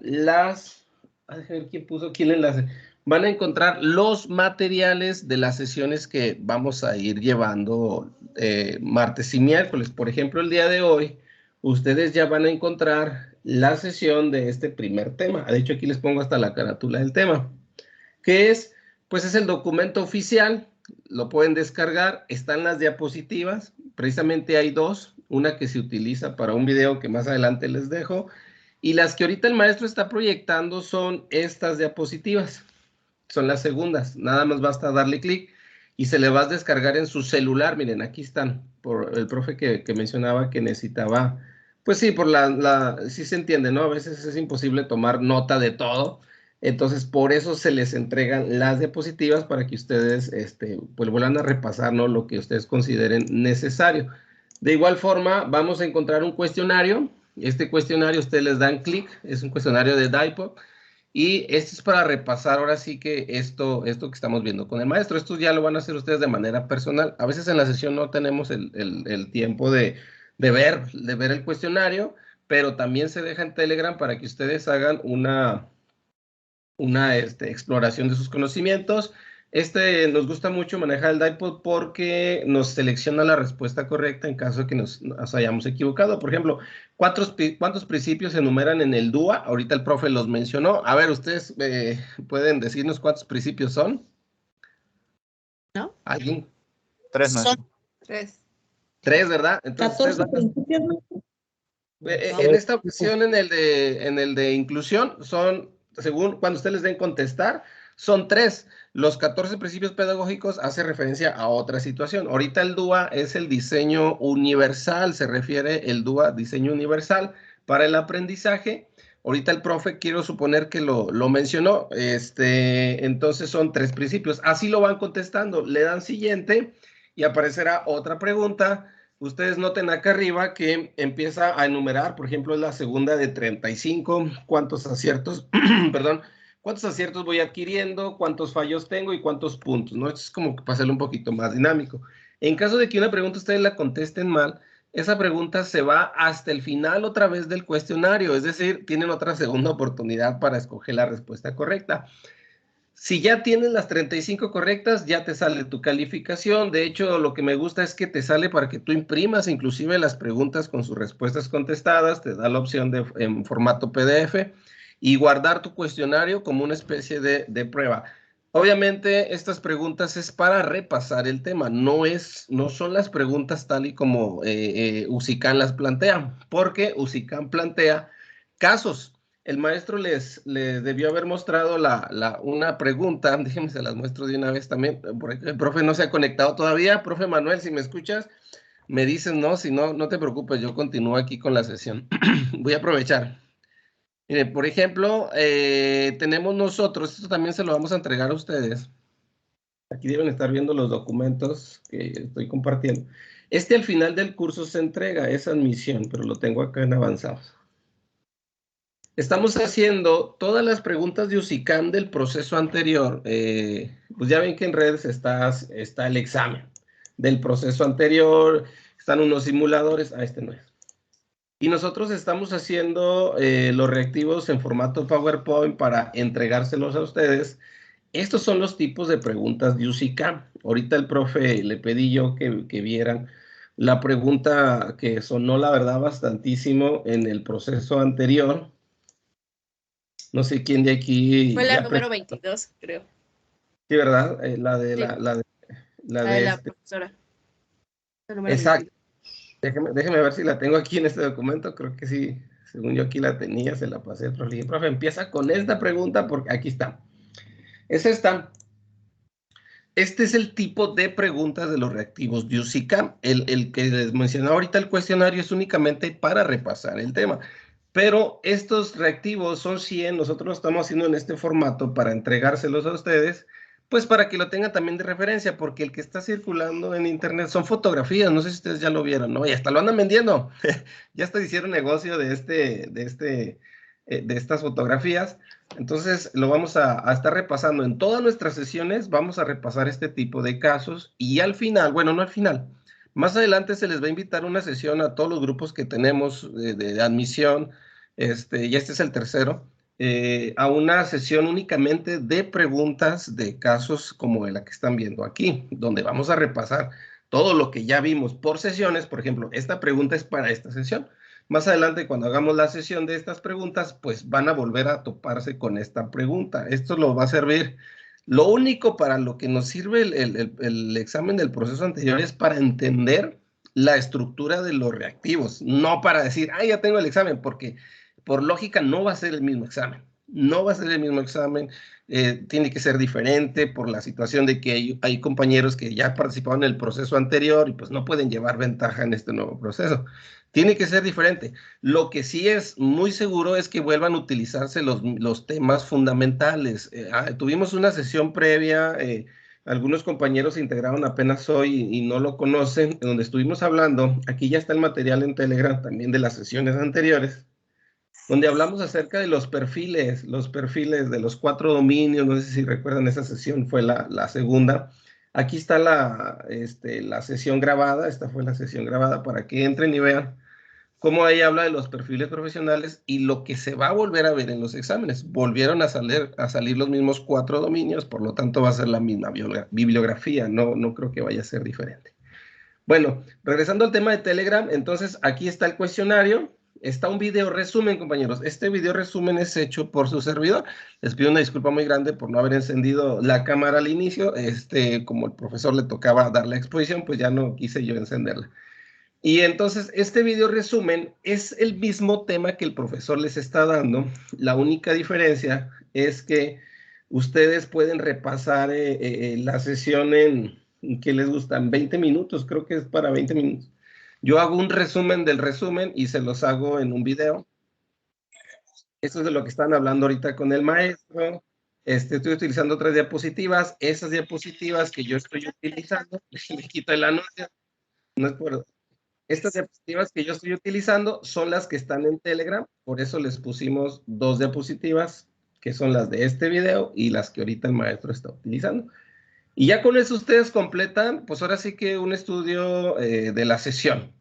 Speaker 7: a ver quién puso aquí el enlace. Van a encontrar los materiales de las sesiones que vamos a ir llevando martes y miércoles. Por ejemplo, el día de hoy, ustedes ya van a encontrar la sesión de este primer tema. De hecho, aquí les pongo hasta la carátula del tema, que es, pues es el documento oficial, lo pueden descargar, están las diapositivas, precisamente hay dos, una que se utiliza para un video que más adelante les dejo, y las que ahorita el maestro está proyectando son estas diapositivas. Son las segundas, nada más basta darle clic y se le va a descargar en su celular. Miren, aquí están, por el profe que mencionaba que necesitaba, pues sí, sí se entiende, ¿no? A veces es imposible tomar nota de todo, entonces por eso se les entregan las diapositivas para que ustedes, pues vuelvan a repasar, ¿no? Lo que ustedes consideren necesario. De igual forma, vamos a encontrar un cuestionario. Este cuestionario ustedes les dan clic, es un cuestionario de DIPOC. Y esto es para repasar ahora sí que esto que estamos viendo con el maestro. Esto ya lo van a hacer ustedes de manera personal. A veces en la sesión no tenemos el tiempo de ver el cuestionario, pero también se deja en Telegram para que ustedes hagan exploración de sus conocimientos. Nos gusta mucho manejar el DIPOD porque nos selecciona la respuesta correcta en caso de que nos hayamos equivocado. Por ejemplo, ¿cuántos principios se enumeran en el DUA? Ahorita el profe los mencionó. A ver, ¿ustedes pueden decirnos cuántos principios son?
Speaker 2: ¿No?
Speaker 7: ¿Alguien?
Speaker 8: 3, ¿no?
Speaker 2: Son 3.
Speaker 7: 3, ¿verdad? Entonces,
Speaker 6: 14 principios, ¿no?
Speaker 7: en esta ocasión, en el de inclusión, son, según cuando ustedes les den contestar, son 3. Los 14 principios pedagógicos hace referencia a otra situación. Ahorita el DUA es el diseño universal, se refiere el DUA, diseño universal para el aprendizaje. Ahorita el profe, quiero suponer que lo mencionó, entonces son 3 principios. Así lo van contestando, le dan siguiente y aparecerá otra pregunta. Ustedes noten acá arriba que empieza a enumerar, por ejemplo, es la segunda de 35, cuántos aciertos, perdón, cuántos aciertos voy adquiriendo, cuántos fallos tengo y cuántos puntos, ¿no? Esto es como para hacerlo un poquito más dinámico. En caso de que una pregunta ustedes la contesten mal, esa pregunta se va hasta el final otra vez del cuestionario, es decir, tienen otra segunda oportunidad para escoger la respuesta correcta. Si ya tienes las 35 correctas, ya te sale tu calificación. De hecho, lo que me gusta es que te sale para que tú imprimas inclusive las preguntas con sus respuestas contestadas, te da la opción en formato PDF y guardar tu cuestionario como una especie de prueba. Obviamente, estas preguntas es para repasar el tema, no son las preguntas tal y como USICAN las plantea, porque USICAN plantea casos. El maestro les debió haber mostrado una pregunta, déjenme se las muestro de una vez también, porque el profe no se ha conectado todavía. Profe Manuel, si me escuchas, me dices no, si no, no te preocupes, yo continúo aquí con la sesión. Voy a aprovechar. Mire, por ejemplo, tenemos nosotros, esto también se lo vamos a entregar a ustedes. Aquí deben estar viendo los documentos que estoy compartiendo. Al final del curso se entrega, es admisión, pero lo tengo acá en avanzados. Estamos haciendo todas las preguntas de USICAM del proceso anterior. Pues ya ven que en redes está el examen del proceso anterior, están unos simuladores, este no es. Y nosotros estamos haciendo los reactivos en formato PowerPoint para entregárselos a ustedes. Estos son los tipos de preguntas de USICAM. Ahorita el profe le pedí yo que vieran la pregunta que sonó, la verdad, bastantísimo en el proceso anterior. No sé quién de aquí...
Speaker 2: Fue la número 22, creo.
Speaker 7: Sí, ¿verdad? La de
Speaker 2: la profesora.
Speaker 7: Exacto. Déjeme ver si la tengo aquí en este documento. Creo que sí. Según yo aquí la tenía, se la pasé a otro. Le dije, profe, empieza con esta pregunta porque aquí está. Es esta. Este es el tipo de preguntas de los reactivos de USICAM. El que les mencionaba ahorita, el cuestionario es únicamente para repasar el tema. Pero estos reactivos son 100, nosotros lo estamos haciendo en este formato para entregárselos a ustedes, pues para que lo tengan también de referencia, porque el que está circulando en internet son fotografías, no sé si ustedes ya lo vieron, ¿no? Y hasta lo andan vendiendo, ya hasta hicieron negocio de estas fotografías. Entonces lo vamos a estar repasando en todas nuestras sesiones, vamos a repasar este tipo de casos y al final, bueno, no al final, más adelante se les va a invitar una sesión a todos los grupos que tenemos de admisión, y este es el tercero, a una sesión únicamente de preguntas de casos como la que están viendo aquí, donde vamos a repasar todo lo que ya vimos por sesiones. Por ejemplo, esta pregunta es para esta sesión. Más adelante, cuando hagamos la sesión de estas preguntas, pues van a volver a toparse con esta pregunta. Esto lo va a servir. Lo único para lo que nos sirve el examen del proceso anterior es para entender la estructura de los reactivos, no para decir, ya tengo el examen, porque por lógica no va a ser el mismo examen. No va a ser el mismo examen, tiene que ser diferente por la situación de que hay compañeros que ya participaron en el proceso anterior y pues no pueden llevar ventaja en este nuevo proceso. Tiene que ser diferente. Lo que sí es muy seguro es que vuelvan a utilizarse los temas fundamentales. Tuvimos una sesión previa, algunos compañeros se integraron apenas hoy y no lo conocen, donde estuvimos hablando, aquí ya está el material en Telegram también de las sesiones anteriores, donde hablamos acerca de los perfiles de los 4 dominios. No sé si recuerdan, esa sesión fue la segunda. Aquí está la sesión grabada, esta fue la sesión grabada para que entren y vean como ahí habla de los perfiles profesionales y lo que se va a volver a ver en los exámenes. Volvieron a salir los mismos 4 dominios, por lo tanto va a ser la misma bibliografía, no creo que vaya a ser diferente. Bueno, regresando al tema de Telegram, entonces aquí está el cuestionario, está un video resumen, compañeros. Este video resumen es hecho por su servidor. Les pido una disculpa muy grande por no haber encendido la cámara al inicio. Como el profesor le tocaba dar la exposición, pues ya no quise yo encenderla. Y entonces este video resumen es el mismo tema que el profesor les está dando. La única diferencia es que ustedes pueden repasar la sesión en que les gustan 20 minutos, creo que es para 20 minutos. Yo hago un resumen del resumen y se los hago en un video. Eso es de lo que están hablando ahorita con el maestro. Estoy utilizando otras diapositivas. Esas diapositivas que yo estoy utilizando, me quito el anuncio, no es por... Estas diapositivas que yo estoy utilizando son las que están en Telegram, por eso les pusimos 2 diapositivas, que son las de este video y las que ahorita el maestro está utilizando. Y ya con eso ustedes completan, pues ahora sí que un estudio de la sesión.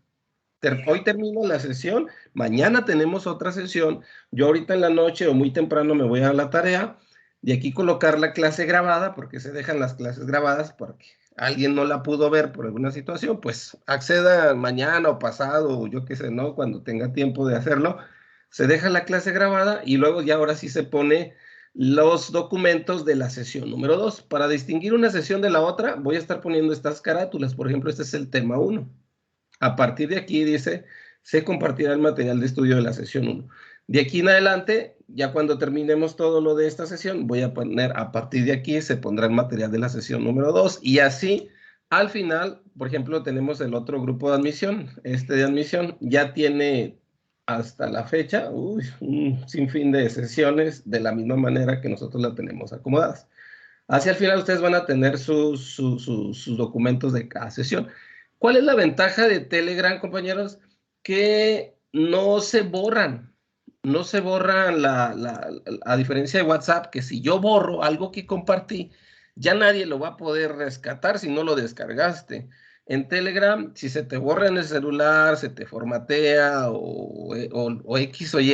Speaker 7: Hoy termino la sesión, mañana tenemos otra sesión, yo ahorita en la noche o muy temprano me voy a la tarea, de aquí colocar la clase grabada, porque se dejan las clases grabadas, porque alguien no la pudo ver por alguna situación, pues acceda mañana o pasado, o yo qué sé, ¿no? Cuando tenga tiempo de hacerlo, se deja la clase grabada y luego ya ahora sí se pone los documentos de la sesión número 2. Para distinguir una sesión de la otra, voy a estar poniendo estas carátulas. Por ejemplo, este es el tema 1. A partir de aquí dice, se compartirá el material de estudio de la sesión 1. De aquí en adelante, ya cuando terminemos todo lo de esta sesión, voy a poner, a partir de aquí se pondrá el material de la sesión número 2. Y así, al final, por ejemplo, tenemos el otro grupo de admisión. Este de admisión ya tiene hasta la fecha un sinfín de sesiones de la misma manera que nosotros la tenemos acomodadas. Hacia el final ustedes van a tener sus documentos de cada sesión. ¿Cuál es la ventaja de Telegram, compañeros? Que no se borran. No se borran a diferencia de WhatsApp, que si yo borro algo que compartí, ya nadie lo va a poder rescatar si no lo descargaste. En Telegram, si se te borra en el celular, se te formatea o X o Y,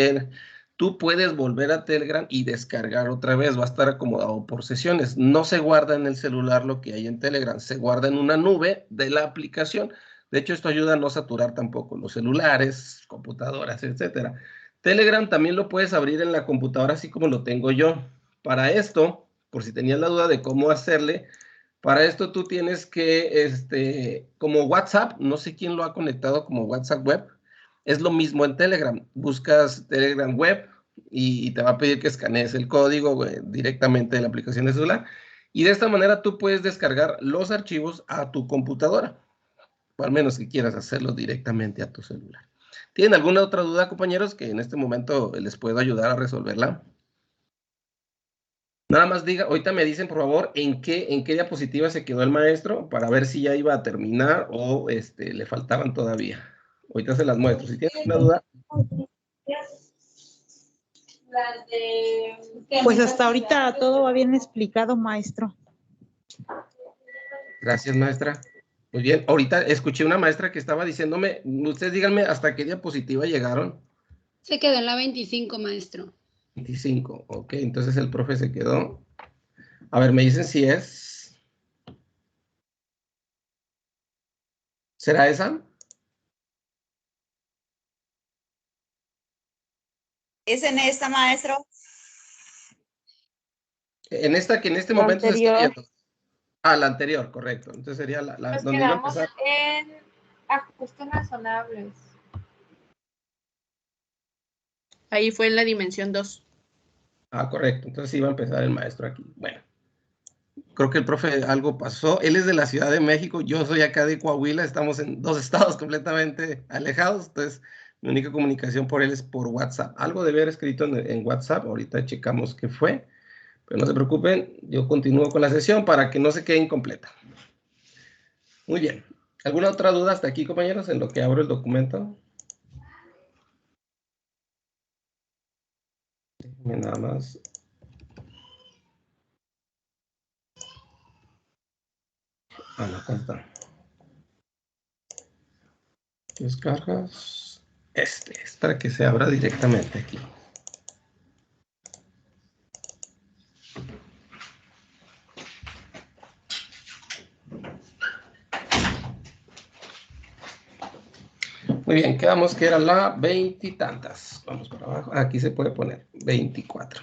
Speaker 7: tú puedes volver a Telegram y descargar otra vez, va a estar acomodado por sesiones. No se guarda en el celular lo que hay en Telegram, se guarda en una nube de la aplicación. De hecho, esto ayuda a no saturar tampoco los celulares, computadoras, etcétera. Telegram también lo puedes abrir en la computadora así como lo tengo yo. Para esto, por si tenías la duda de cómo hacerle, para esto tú tienes que, como WhatsApp, no sé quién lo ha conectado como WhatsApp Web, es lo mismo en Telegram. Buscas Telegram Web y te va a pedir que escanees el código directamente de la aplicación de celular. Y de esta manera tú puedes descargar los archivos a tu computadora, o al menos que quieras hacerlo directamente a tu celular. ¿Tienen alguna otra duda, compañeros, que en este momento les puedo ayudar a resolverla? Nada más diga, ahorita me dicen, por favor, en qué diapositiva se quedó el maestro para ver si ya iba a terminar o le faltaban todavía. Ahorita se las muestro. Si tienen una duda.
Speaker 6: Pues hasta ahorita todo va bien explicado, maestro.
Speaker 7: Gracias, maestra. Muy bien, ahorita escuché una maestra que estaba diciéndome, ustedes díganme hasta qué diapositiva llegaron.
Speaker 10: Se quedó en la 25, maestro.
Speaker 7: 25, ok, entonces el profe se quedó. A ver, me dicen si es. ¿Será esa?
Speaker 11: ¿Es en esta, maestro?
Speaker 7: En esta que en este momento se está viendo. Ah, la anterior, correcto. Entonces sería la
Speaker 3: Nos
Speaker 7: donde iba a
Speaker 3: quedamos
Speaker 7: empezar.
Speaker 3: en ajustes razonables.
Speaker 2: Ahí fue en la dimensión 2.
Speaker 7: Ah, correcto. Entonces iba a empezar el maestro aquí. Bueno, creo que el profe algo pasó. Él es de la Ciudad de México, yo soy acá de Coahuila, estamos en 2 estados completamente alejados, entonces mi única comunicación por él es por WhatsApp. Algo debe haber escrito en WhatsApp, ahorita checamos qué fue, pero no se preocupen, yo continúo con la sesión para que no se quede incompleta. Muy bien. ¿Alguna otra duda hasta aquí, compañeros, en lo que abro el documento? Déjenme nada más. Ah, no, acá está. Descargas. Este es para que se abra directamente aquí. Muy bien, quedamos que era la 20 y tantas. Vamos para abajo. Aquí se puede poner 24.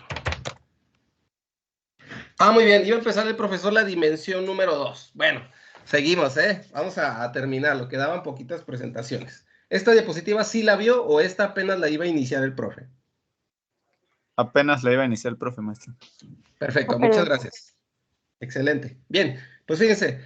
Speaker 7: Muy bien. Iba a empezar el profesor la dimensión número 2. Bueno, seguimos, ¿eh? Vamos a terminarlo. Quedaban poquitas presentaciones. ¿Esta diapositiva sí la vio o esta apenas la iba a iniciar el profe?
Speaker 8: Apenas la iba a iniciar el profe, maestro.
Speaker 7: Perfecto, muchas gracias. Excelente. Bien, pues fíjense,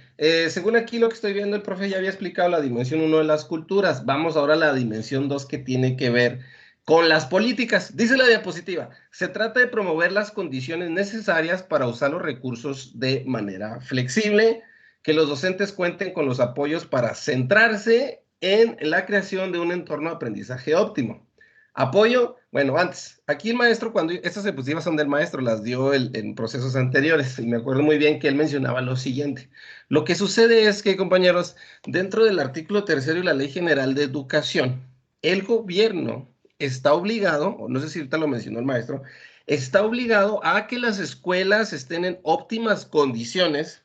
Speaker 7: según aquí lo que estoy viendo, el profe ya había explicado la dimensión 1 de las culturas. Vamos ahora a la dimensión 2 que tiene que ver con las políticas. Dice la diapositiva, se trata de promover las condiciones necesarias para usar los recursos de manera flexible, que los docentes cuenten con los apoyos para centrarse en la creación de un entorno de aprendizaje óptimo. Apoyo, bueno, antes, aquí el maestro, cuando estas diapositivas son del maestro, las dio en procesos anteriores, y me acuerdo muy bien que él mencionaba lo siguiente. Lo que sucede es que, compañeros, dentro del artículo 3º y la Ley General de Educación, el gobierno está obligado, o no sé si ahorita lo mencionó el maestro, está obligado a que las escuelas estén en óptimas condiciones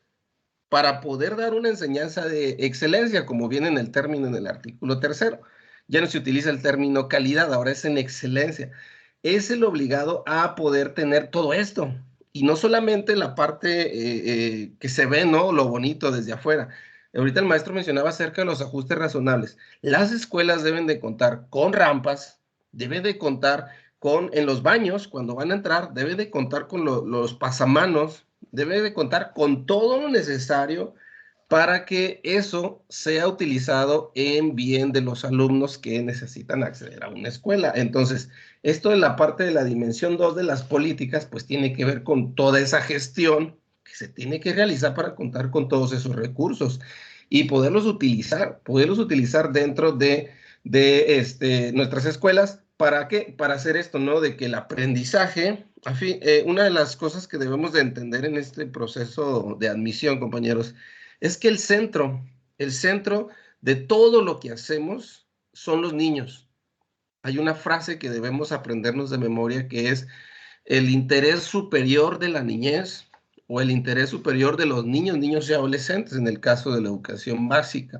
Speaker 7: para poder dar una enseñanza de excelencia, como viene en el término en el artículo 3º. Ya no se utiliza el término calidad, ahora es en excelencia. Es el obligado a poder tener todo esto. Y no solamente la parte que se ve, ¿no? Lo bonito desde afuera. Ahorita el maestro mencionaba acerca de los ajustes razonables. Las escuelas deben de contar con rampas, deben de contar con, en los baños, cuando van a entrar, deben de contar con los pasamanos, deben de contar con todo lo necesario para que eso sea utilizado en bien de los alumnos que necesitan acceder a una escuela. Entonces, esto de la parte de la dimensión 2 de las políticas, pues tiene que ver con toda esa gestión que se tiene que realizar para contar con todos esos recursos y poderlos utilizar dentro de nuestras escuelas. ¿Para qué? Para hacer esto, ¿no? De que el aprendizaje, una de las cosas que debemos de entender en este proceso de admisión, compañeros, es que el centro de todo lo que hacemos son los niños. Hay una frase que debemos aprendernos de memoria que es el interés superior de la niñez o el interés superior de los niños y adolescentes en el caso de la educación básica.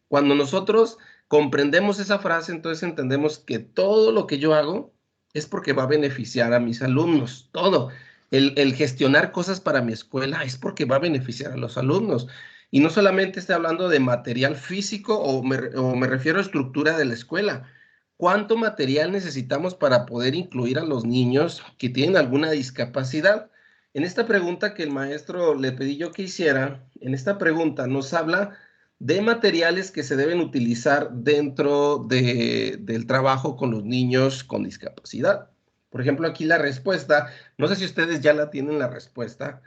Speaker 7: Cuando nosotros comprendemos esa frase, entonces entendemos que todo lo que yo hago es porque va a beneficiar a mis alumnos, todo. El gestionar cosas para mi escuela es porque va a beneficiar a los alumnos. Y no solamente estoy hablando de material físico o me refiero a estructura de la escuela. ¿Cuánto material necesitamos para poder incluir a los niños que tienen alguna discapacidad? En esta pregunta que el maestro le pedí yo que hiciera, en esta pregunta nos habla de materiales que se deben utilizar dentro del trabajo con los niños con discapacidad. Por ejemplo, aquí la respuesta, no sé si ustedes ya la tienen la respuesta.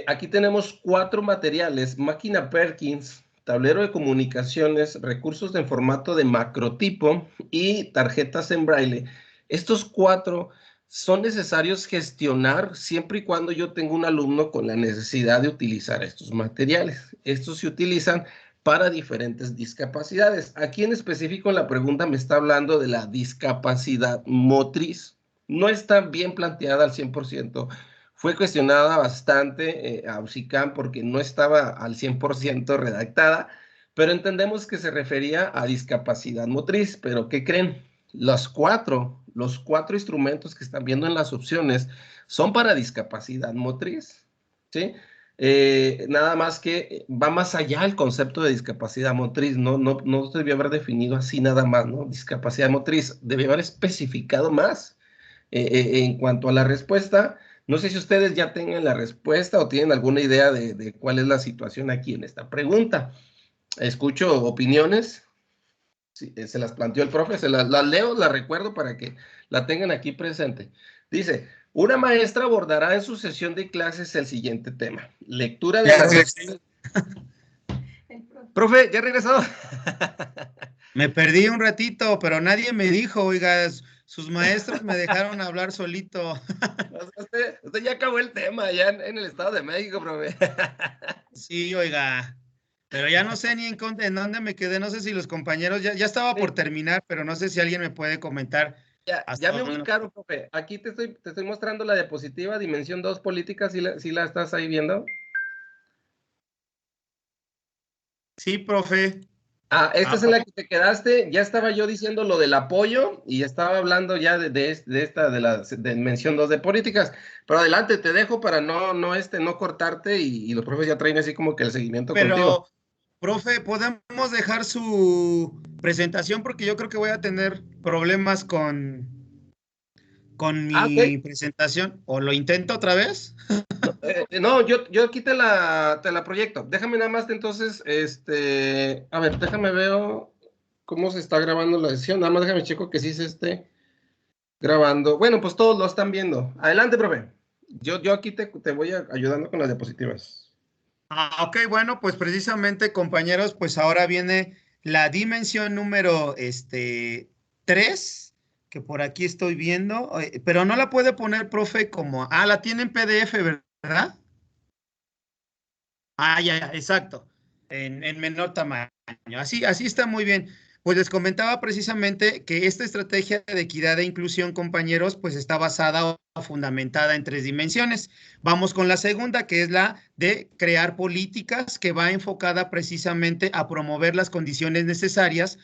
Speaker 7: Aquí tenemos 4 materiales: máquina Perkins, tablero de comunicaciones, recursos en formato de macrotipo y tarjetas en braille. Estos 4 son necesarios gestionar siempre y cuando yo tenga un alumno con la necesidad de utilizar estos materiales. Estos se utilizan para diferentes discapacidades. Aquí en específico la pregunta me está hablando de la discapacidad motriz. No está bien planteada al 100%. Fue cuestionada bastante a UCICAM porque no estaba al 100% redactada, pero entendemos que se refería a discapacidad motriz. Pero ¿qué creen? Los cuatro instrumentos que están viendo en las opciones son para discapacidad motriz, ¿sí? Nada más que va más allá el concepto de discapacidad motriz, no debió haber definido así nada más, ¿no? Discapacidad motriz, debió haber especificado más en cuanto a la respuesta. No sé si ustedes ya tengan la respuesta o tienen alguna idea de cuál es la situación aquí en esta pregunta. Escucho opiniones. Sí, se las planteó el profe, se las leo, las recuerdo para que la tengan aquí presente. Dice, una maestra abordará en su sesión de clases el siguiente tema. Lectura de... Profe, ¿ya regresó?
Speaker 1: Me perdí un ratito, pero nadie me dijo, oiga, sus maestros me dejaron hablar solito.
Speaker 7: Usted ya acabó el tema, ya en el Estado de México, profe.
Speaker 1: Sí, oiga. Pero ya no sé ni en dónde me quedé, no sé si los compañeros, ya estaba por terminar, pero no sé si alguien me puede comentar.
Speaker 7: Ya me ubicaron, profe. Aquí te estoy mostrando la diapositiva, dimensión 2, política, ¿sí la estás ahí viendo?
Speaker 1: Sí, profe.
Speaker 7: Esta es en la que te quedaste. Ya estaba yo diciendo lo del apoyo y estaba hablando ya de la dimensión 2 de políticas. Pero adelante, te dejo para no cortarte y los profes ya traen así como que el seguimiento contigo.
Speaker 1: Profe, ¿podemos dejar su presentación? Porque yo creo que voy a tener problemas con mi presentación. ¿O lo intento otra vez?
Speaker 7: No, yo aquí te la proyecto. Déjame nada más entonces, a ver, déjame veo cómo se está grabando la sesión. Nada más déjame checo que sí se esté grabando. Bueno, pues todos lo están viendo. Adelante, profe. Yo aquí te voy ayudando con las diapositivas.
Speaker 1: Ok, bueno, pues precisamente, compañeros, pues ahora viene la dimensión número 3, que por aquí estoy viendo, pero no la puede poner, profe, como, la tiene en PDF, ¿verdad? Ya, exacto, en menor tamaño, así está muy bien. Pues les comentaba precisamente que esta estrategia de equidad e inclusión, compañeros, pues está basada o fundamentada en 3 dimensiones. Vamos con la segunda, que es la de crear políticas, que va enfocada precisamente a promover las condiciones necesarias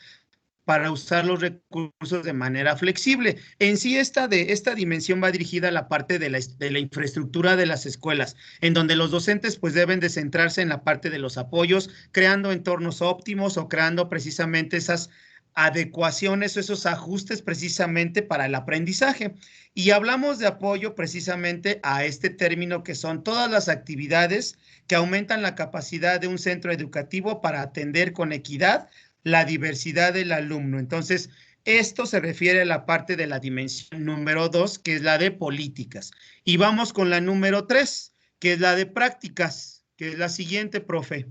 Speaker 1: para usar los recursos de manera flexible. En sí, esta dimensión va dirigida a la parte de la infraestructura de las escuelas, en donde los docentes pues deben de centrarse en la parte de los apoyos, creando entornos óptimos o creando precisamente esas adecuaciones o esos ajustes precisamente para el aprendizaje. Y hablamos de apoyo precisamente a este término, que son todas las actividades que aumentan la capacidad de un centro educativo para atender con equidad la diversidad del alumno. Entonces, esto se refiere a la parte de la dimensión número 2, que es la de políticas. Y vamos con la número 3, que es la de prácticas, que es la siguiente, profe.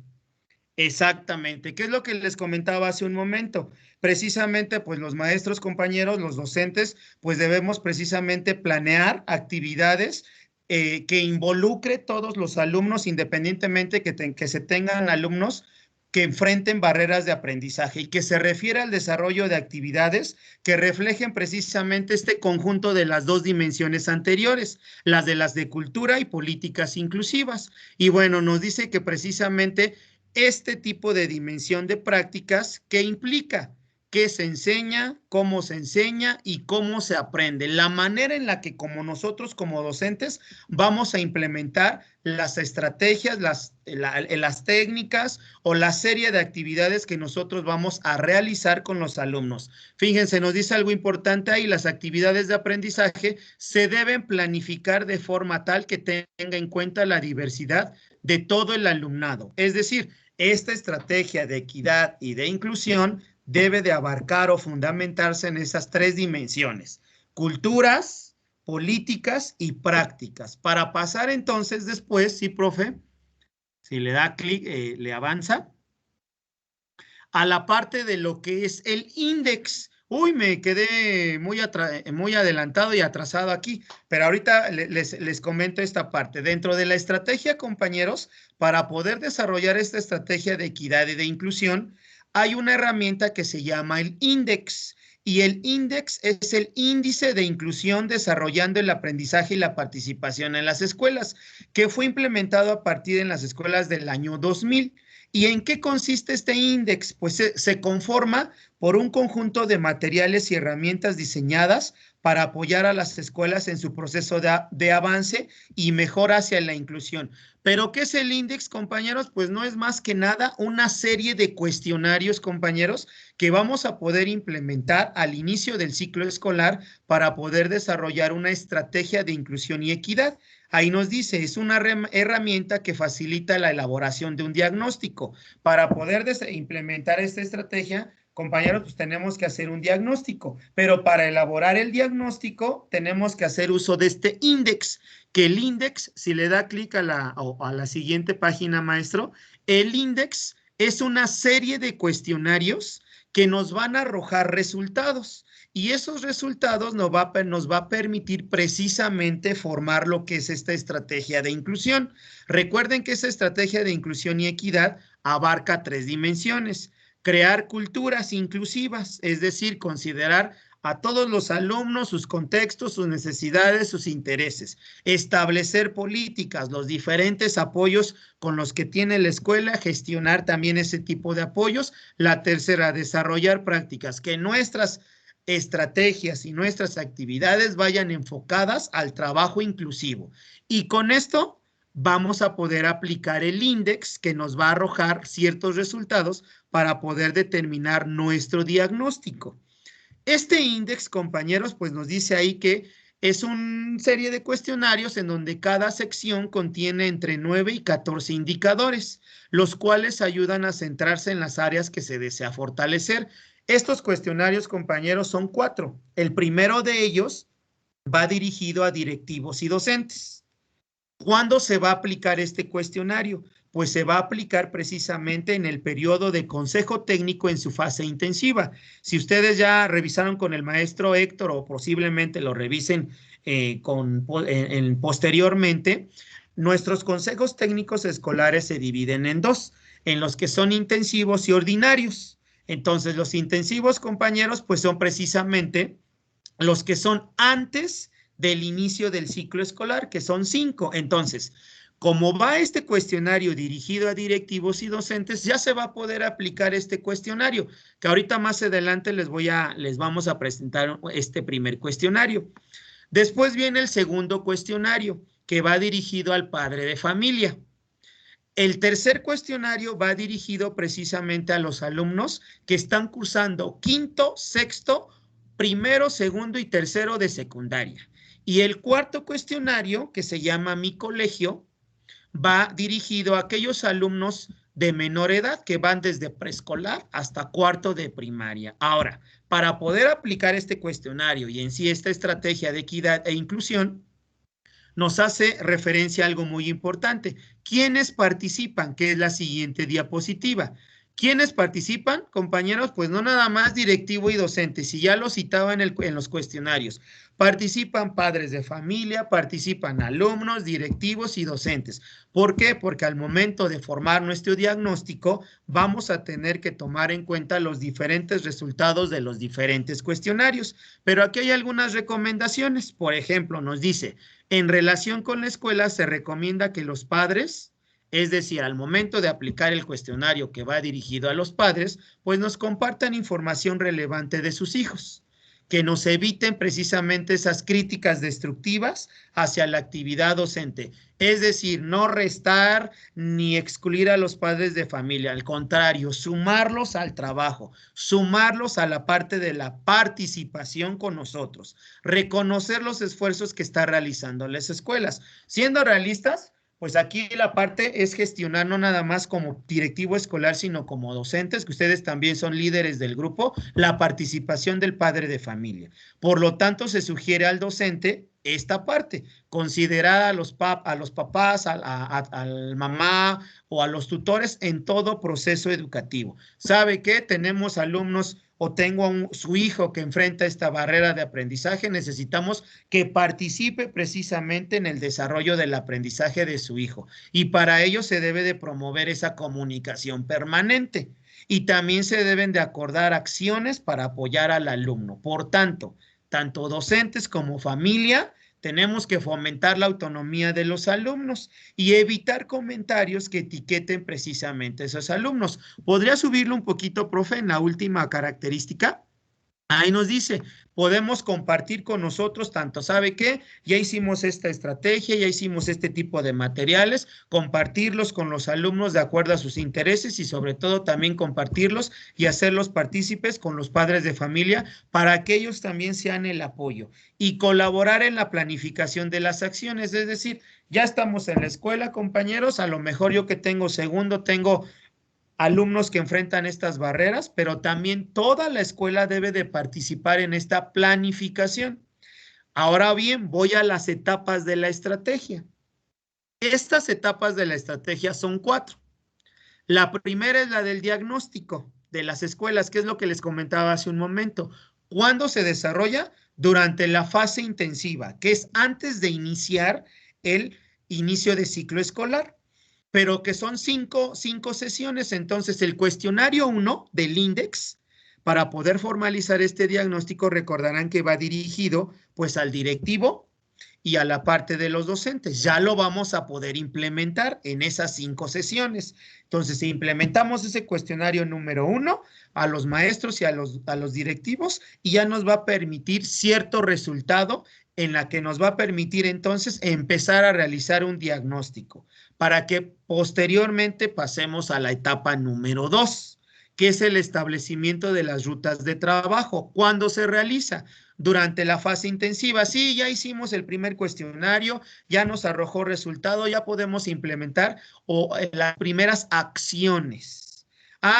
Speaker 1: Exactamente, ¿qué es lo que les comentaba hace un momento? Precisamente, pues los maestros, compañeros, los docentes, pues debemos precisamente planear actividades que involucre todos los alumnos, independientemente que se tengan alumnos que enfrenten barreras de aprendizaje y que se refiere al desarrollo de actividades que reflejen precisamente este conjunto de las 2 dimensiones anteriores, las de cultura y políticas inclusivas. Y bueno, nos dice que precisamente este tipo de dimensión de prácticas, ¿qué implica? ¿Qué se enseña? ¿Cómo se enseña? ¿Y cómo se aprende? La manera en la que como nosotros como docentes vamos a implementar las estrategias, las técnicas o la serie de actividades que nosotros vamos a realizar con los alumnos. Fíjense, nos dice algo importante ahí: las actividades de aprendizaje se deben planificar de forma tal que tenga en cuenta la diversidad de todo el alumnado. Es decir, esta estrategia de equidad y de inclusión debe de abarcar o fundamentarse en esas 3 dimensiones: culturas, políticas y prácticas. Para pasar entonces después, sí, profe, si le da clic, le avanza a la parte de lo que es el índice. Uy, me quedé muy adelantado y atrasado aquí, pero ahorita les comento esta parte. Dentro de la estrategia, compañeros, para poder desarrollar esta estrategia de equidad y de inclusión, hay una herramienta que se llama el índice. Y el índice es el índice de inclusión desarrollando el aprendizaje y la participación en las escuelas, que fue implementado a partir de las escuelas del año 2000. ¿Y en qué consiste este índice? Pues se conforma por un conjunto de materiales y herramientas diseñadas para apoyar a las escuelas en su proceso de avance y mejora hacia la inclusión. ¿Pero qué es el índice, compañeros? Pues no es más que nada una serie de cuestionarios, compañeros, que vamos a poder implementar al inicio del ciclo escolar para poder desarrollar una estrategia de inclusión y equidad. Ahí nos dice, es una herramienta que facilita la elaboración de un diagnóstico. Para poder implementar esta estrategia, compañeros, pues tenemos que hacer un diagnóstico, pero para elaborar el diagnóstico tenemos que hacer uso de este índice, que el índice, si le da clic a la siguiente página, maestro, el índice es una serie de cuestionarios que nos van a arrojar resultados. Y esos resultados nos va a permitir precisamente formar lo que es esta estrategia de inclusión. Recuerden que esa estrategia de inclusión y equidad abarca 3 dimensiones. Crear culturas inclusivas, es decir, considerar a todos los alumnos, sus contextos, sus necesidades, sus intereses. Establecer políticas, los diferentes apoyos con los que tiene la escuela, gestionar también ese tipo de apoyos. La tercera, desarrollar prácticas, que nuestras estrategias y nuestras actividades vayan enfocadas al trabajo inclusivo. Y con esto vamos a poder aplicar el índice que nos va a arrojar ciertos resultados para poder determinar nuestro diagnóstico. Este índice, compañeros, pues nos dice ahí que es una serie de cuestionarios en donde cada sección contiene entre 9 y 14 indicadores, los cuales ayudan a centrarse en las áreas que se desea fortalecer. Estos cuestionarios, compañeros, son 4. El primero de ellos va dirigido a directivos y docentes. ¿Cuándo se va a aplicar este cuestionario? Pues se va a aplicar precisamente en el periodo de consejo técnico en su fase intensiva. Si ustedes ya revisaron con el maestro Héctor o posiblemente lo revisen posteriormente, nuestros consejos técnicos escolares se dividen en 2, en los que son intensivos y ordinarios. Entonces, los intensivos, compañeros, pues son precisamente los que son antes del inicio del ciclo escolar, que son 5. Entonces, como va este cuestionario dirigido a directivos y docentes, ya se va a poder aplicar este cuestionario, que ahorita más adelante les vamos a presentar este primer cuestionario. Después viene el segundo cuestionario, que va dirigido al padre de familia. El tercer cuestionario va dirigido precisamente a los alumnos que están cursando quinto, sexto, primero, segundo y tercero de secundaria. Y el cuarto cuestionario, que se llama Mi Colegio, va dirigido a aquellos alumnos de menor edad que van desde preescolar hasta cuarto de primaria. Ahora, para poder aplicar este cuestionario y en sí esta estrategia de equidad e inclusión, nos hace referencia a algo muy importante. ¿Quiénes participan? Que es la siguiente diapositiva. ¿Quiénes participan, compañeros? Pues no nada más directivo y docente, si ya lo citaba en los cuestionarios. Participan padres de familia, participan alumnos, directivos y docentes. ¿Por qué? Porque al momento de formar nuestro diagnóstico, vamos a tener que tomar en cuenta los diferentes resultados de los diferentes cuestionarios. Pero aquí hay algunas recomendaciones. Por ejemplo, nos dice, en relación con la escuela, se recomienda que los padres, es decir, al momento de aplicar el cuestionario que va dirigido a los padres, pues nos compartan información relevante de sus hijos, que nos eviten precisamente esas críticas destructivas hacia la actividad docente. Es decir, no restar ni excluir a los padres de familia, al contrario, sumarlos al trabajo, sumarlos a la parte de la participación con nosotros, reconocer los esfuerzos que está realizando las escuelas. Siendo realistas, pues aquí la parte es gestionar no nada más como directivo escolar, sino como docentes, que ustedes también son líderes del grupo, la participación del padre de familia. Por lo tanto, se sugiere al docente esta parte, considerar a los papás, al mamá o a los tutores en todo proceso educativo. ¿Sabe qué? Tenemos alumnos o tengo su hijo que enfrenta esta barrera de aprendizaje, necesitamos que participe precisamente en el desarrollo del aprendizaje de su hijo. Y para ello se debe de promover esa comunicación permanente. Y también se deben de acordar acciones para apoyar al alumno. Por tanto, tanto docentes como familia, tenemos que fomentar la autonomía de los alumnos y evitar comentarios que etiqueten precisamente a esos alumnos. ¿Podría subirlo un poquito, profe, en la última característica? Ahí nos dice, podemos compartir con nosotros tanto, ¿sabe qué? Ya hicimos esta estrategia, ya hicimos este tipo de materiales, compartirlos con los alumnos de acuerdo a sus intereses y sobre todo también compartirlos y hacerlos partícipes con los padres de familia para que ellos también sean el apoyo y colaborar en la planificación de las acciones. Es decir, ya estamos en la escuela, compañeros, a lo mejor yo que tengo segundo, tengo alumnos que enfrentan estas barreras, pero también toda la escuela debe de participar en esta planificación. Ahora bien, voy a las etapas de la estrategia. Estas etapas de la estrategia son 4. La primera es la del diagnóstico de las escuelas, que es lo que les comentaba hace un momento. ¿Cuándo se desarrolla? Durante la fase intensiva, que es antes de iniciar el inicio de ciclo escolar, pero que son cinco sesiones. Entonces, el cuestionario 1 del INDEX, para poder formalizar este diagnóstico, recordarán que va dirigido pues al directivo y a la parte de los docentes. Ya lo vamos a poder implementar en esas 5 sesiones. Entonces, si implementamos ese cuestionario número 1 a los maestros y a los directivos, y ya nos va a permitir cierto resultado en la que nos va a permitir entonces empezar a realizar un diagnóstico para que posteriormente pasemos a la etapa número 2, que es el establecimiento de las rutas de trabajo. ¿Cuándo se realiza? Durante la fase intensiva. Sí, ya hicimos el primer cuestionario, ya nos arrojó resultado, ya podemos implementar las primeras acciones.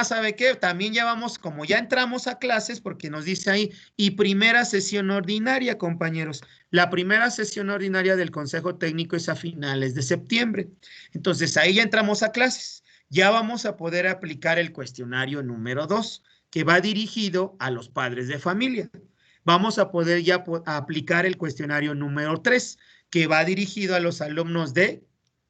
Speaker 1: ¿Sabe qué? También ya vamos, como ya entramos a clases, porque nos dice ahí, y primera sesión ordinaria, compañeros. La primera sesión ordinaria del Consejo Técnico es a finales de septiembre. Entonces, ahí ya entramos a clases. Ya vamos a poder aplicar el cuestionario número 2, que va dirigido a los padres de familia. Vamos a poder ya aplicar el cuestionario número 3, que va dirigido a los alumnos de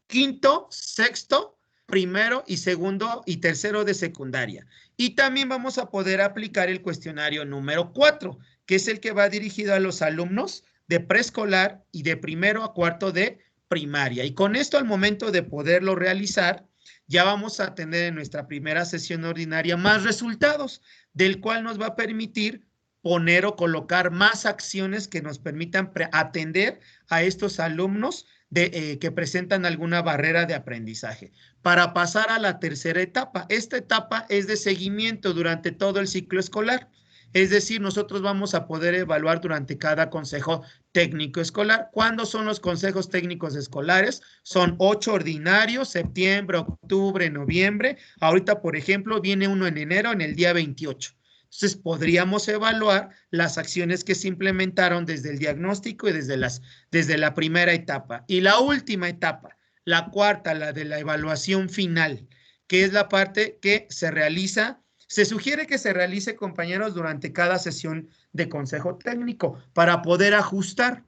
Speaker 1: quinto, sexto, primero y segundo y tercero de secundaria. Y también vamos a poder aplicar el cuestionario número 4, que es el que va dirigido a los alumnos de preescolar y de primero a cuarto de primaria. Y con esto, al momento de poderlo realizar, ya vamos a tener en nuestra primera sesión ordinaria más resultados, del cual nos va a permitir poner o colocar más acciones que nos permitan atender a estos alumnos que presentan alguna barrera de aprendizaje. Para pasar a la tercera etapa, esta etapa es de seguimiento durante todo el ciclo escolar. Es decir, nosotros vamos a poder evaluar durante cada consejo técnico escolar. ¿Cuándo son los consejos técnicos escolares? Son 8 ordinarios, septiembre, octubre, noviembre. Ahorita, por ejemplo, viene uno en enero, en el día 28. Entonces, podríamos evaluar las acciones que se implementaron desde el diagnóstico y desde la primera etapa. Y la última etapa, la cuarta, la de la evaluación final, que es la parte que se realiza. Se sugiere que se realice, compañeros, durante cada sesión de consejo técnico para poder ajustar.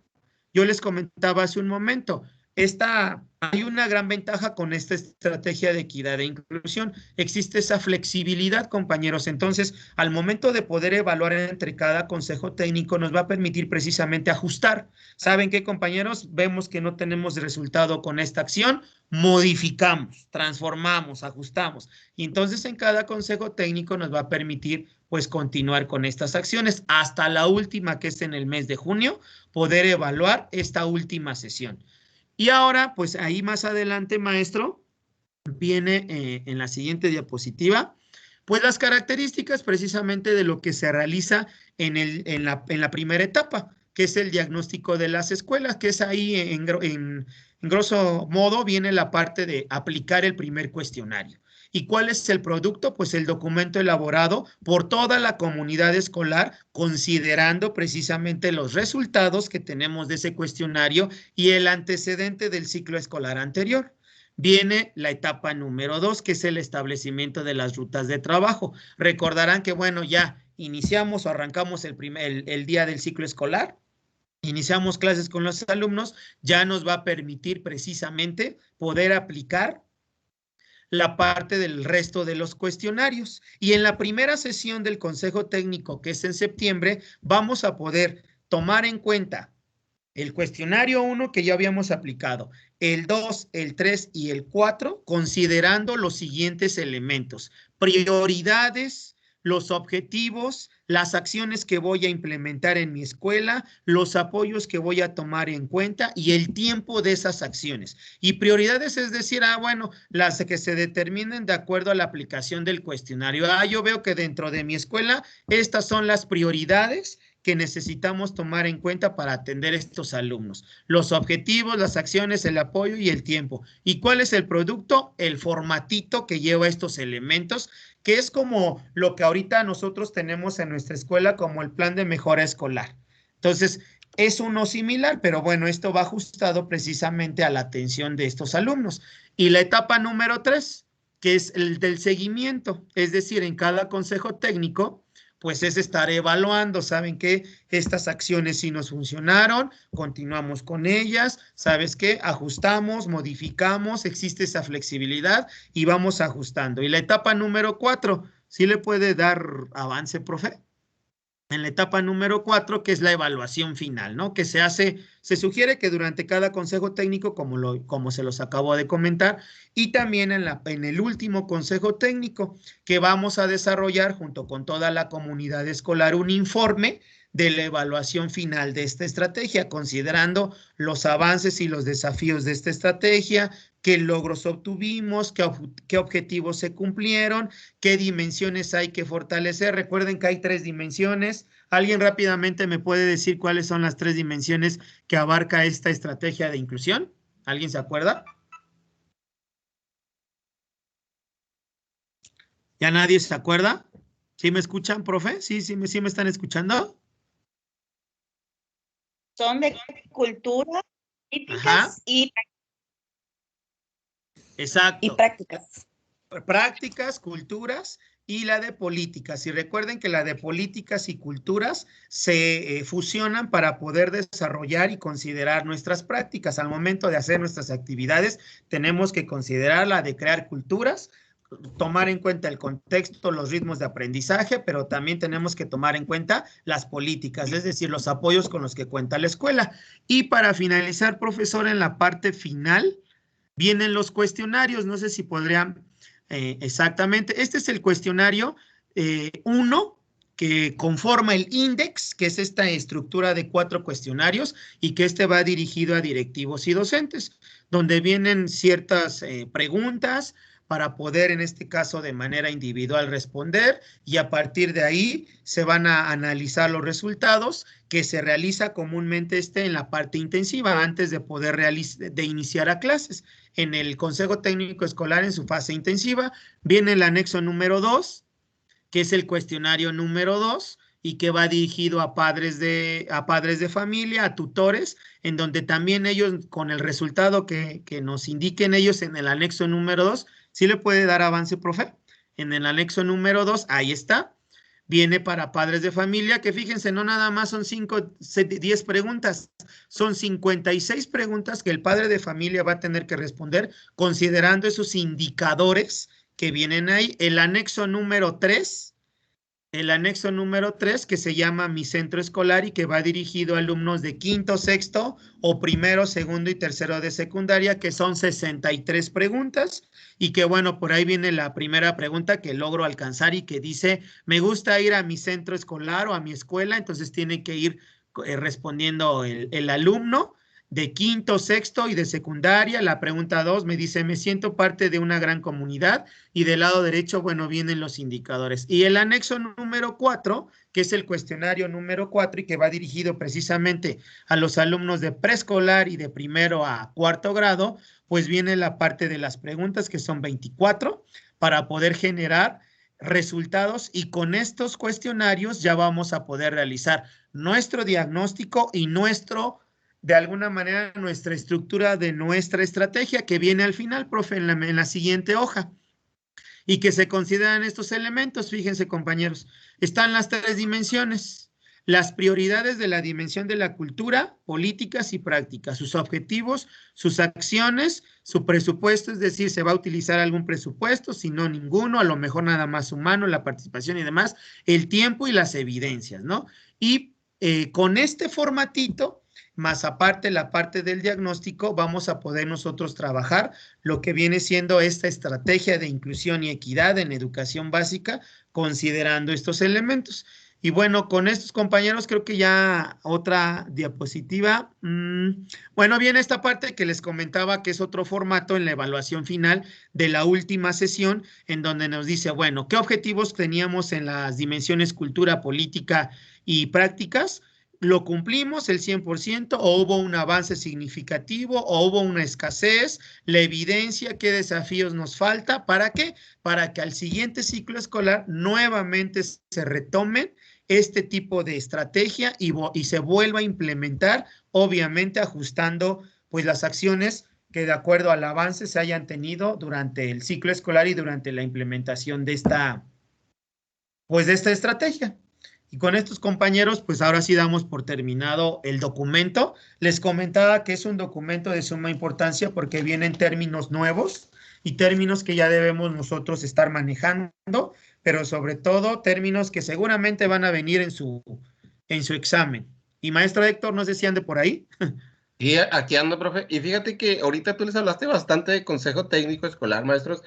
Speaker 1: Yo les comentaba hace un momento, hay una gran ventaja con esta estrategia de equidad e inclusión. Existe esa flexibilidad, compañeros. Entonces, al momento de poder evaluar entre cada consejo técnico, nos va a permitir precisamente ajustar. ¿Saben qué, compañeros? Vemos que no tenemos resultado con esta acción, modificamos, transformamos, ajustamos. Y entonces, en cada consejo técnico nos va a permitir, pues, continuar con estas acciones hasta la última, que es en el mes de junio, poder evaluar esta última sesión. Y ahora, pues ahí más adelante, maestro, viene en la siguiente diapositiva, pues las características precisamente de lo que se realiza en la primera etapa, que es el diagnóstico de las escuelas, que es ahí en grosso modo viene la parte de aplicar el primer cuestionario. ¿Y cuál es el producto? Pues el documento elaborado por toda la comunidad escolar, considerando precisamente los resultados que tenemos de ese cuestionario y el antecedente del ciclo escolar anterior. Viene la etapa número 2, que es el establecimiento de las rutas de trabajo. Recordarán que, bueno, ya iniciamos o arrancamos el día del ciclo escolar, iniciamos clases con los alumnos, ya nos va a permitir precisamente poder aplicar la parte del resto de los cuestionarios. Y en la primera sesión del Consejo Técnico, que es en septiembre, vamos a poder tomar en cuenta el cuestionario 1 que ya habíamos aplicado, el 2, el 3 y el 4, considerando los siguientes elementos: prioridades, los objetivos, las acciones que voy a implementar en mi escuela, los apoyos que voy a tomar en cuenta y el tiempo de esas acciones. Y prioridades es decir, bueno, las que se determinen de acuerdo a la aplicación del cuestionario. Yo veo que dentro de mi escuela estas son las prioridades que necesitamos tomar en cuenta para atender a estos alumnos. Los objetivos, las acciones, el apoyo y el tiempo. ¿Y cuál es el producto? El formatito que lleva estos elementos, que es como lo que ahorita nosotros tenemos en nuestra escuela como el plan de mejora escolar. Entonces, es uno similar, pero bueno, esto va ajustado precisamente a la atención de estos alumnos. Y la etapa número 3, que es el del seguimiento, es decir, en cada consejo técnico, pues es estar evaluando, ¿saben qué? Estas acciones sí nos funcionaron, continuamos con ellas, ¿sabes qué? Ajustamos, modificamos, existe esa flexibilidad y vamos ajustando. Y la etapa número 4, ¿sí le puede dar avance, profe? En la etapa número 4, que es la evaluación final, ¿no? Que se sugiere que durante cada consejo técnico, como se los acabo de comentar, y también en el último consejo técnico, que vamos a desarrollar junto con toda la comunidad escolar un informe de la evaluación final de esta estrategia, considerando los avances y los desafíos de esta estrategia, qué logros obtuvimos, qué objetivos se cumplieron, qué dimensiones hay que fortalecer. Recuerden que hay 3 dimensiones. ¿Alguien rápidamente me puede decir cuáles son las 3 dimensiones que abarca esta estrategia de inclusión? ¿Alguien se acuerda? ¿Ya nadie se acuerda? ¿Sí me escuchan, profe? ¿Sí me están escuchando?
Speaker 11: Son de cultura, políticas
Speaker 1: Exacto.
Speaker 11: y prácticas.
Speaker 1: Prácticas, culturas y la de políticas. Y recuerden que la de políticas y culturas se fusionan para poder desarrollar y considerar nuestras prácticas. Al momento de hacer nuestras actividades, tenemos que considerar la de crear culturas, tomar en cuenta el contexto, los ritmos de aprendizaje, pero también tenemos que tomar en cuenta las políticas, es decir, los apoyos con los que cuenta la escuela. Y para finalizar, profesor, en la parte final vienen los cuestionarios. No sé si podrían, exactamente, este es el cuestionario 1, que conforma el índice, que es esta estructura de 4 cuestionarios y que va dirigido a directivos y docentes, donde vienen ciertas preguntas para poder, en este caso, de manera individual responder, y a partir de ahí se van a analizar los resultados, que se realiza comúnmente en la parte intensiva, antes de poder iniciar a clases. En el Consejo Técnico Escolar, en su fase intensiva, viene el anexo número 2, que es el cuestionario número 2, y que va dirigido a padres de familia, a tutores, en donde también ellos, con el resultado que nos indiquen ellos en el anexo número 2, ¿sí le puede dar avance, profe? En el anexo número 2, ahí está, viene para padres de familia, que fíjense, no nada más son 10 preguntas, son 56 preguntas que el padre de familia va a tener que responder, considerando esos indicadores que vienen ahí. El anexo número 3, que se llama Mi Centro Escolar, y que va dirigido a alumnos de quinto, sexto o primero, segundo y tercero de secundaria, que son 63 preguntas, y que bueno, por ahí viene la primera pregunta que logro alcanzar y que dice: me gusta ir a mi centro escolar o a mi escuela. Entonces tiene que ir respondiendo el alumno de quinto, sexto y de secundaria. La pregunta 2 me dice: me siento parte de una gran comunidad, y del lado derecho, bueno, vienen los indicadores. Y el anexo número 4, que es el cuestionario número 4 y que va dirigido precisamente a los alumnos de preescolar y de primero a cuarto grado, pues viene la parte de las preguntas, que son 24, para poder generar resultados, y con estos cuestionarios ya vamos a poder realizar nuestro diagnóstico y de alguna manera, nuestra estructura de nuestra estrategia, que viene al final, profe, en la siguiente hoja, y que se consideran estos elementos. Fíjense, compañeros, están las 3 dimensiones, las prioridades de la dimensión de la cultura, políticas y prácticas, sus objetivos, sus acciones, su presupuesto, es decir, se va a utilizar algún presupuesto, si no ninguno, a lo mejor nada más humano, la participación y demás, el tiempo y las evidencias, ¿no? Y con este formatito, más aparte la parte del diagnóstico, vamos a poder nosotros trabajar lo que viene siendo esta estrategia de inclusión y equidad en educación básica, considerando estos elementos. Y bueno, con estos, compañeros, creo que ya otra diapositiva. Bueno, viene esta parte que les comentaba, que es otro formato en la evaluación final de la última sesión, en donde nos dice, bueno, ¿qué objetivos teníamos en las dimensiones cultura, política y prácticas? ¿Lo cumplimos el 100% o hubo un avance significativo o hubo una escasez? La evidencia, ¿qué desafíos nos falta? ¿Para qué? Para que al siguiente ciclo escolar nuevamente se retomen este tipo de estrategia y se vuelva a implementar, obviamente ajustando pues las acciones que de acuerdo al avance se hayan tenido durante el ciclo escolar y durante la implementación de esta estrategia. Y con estos compañeros, pues ahora sí damos por terminado el documento. Les comentaba que es un documento de suma importancia porque vienen términos nuevos y términos que ya debemos nosotros estar manejando, pero sobre todo términos que seguramente van a venir en su examen. Y maestro Héctor, no sé si ande por ahí.
Speaker 7: Y aquí ando, profe. Y fíjate que ahorita tú les hablaste bastante de consejo técnico escolar, maestros.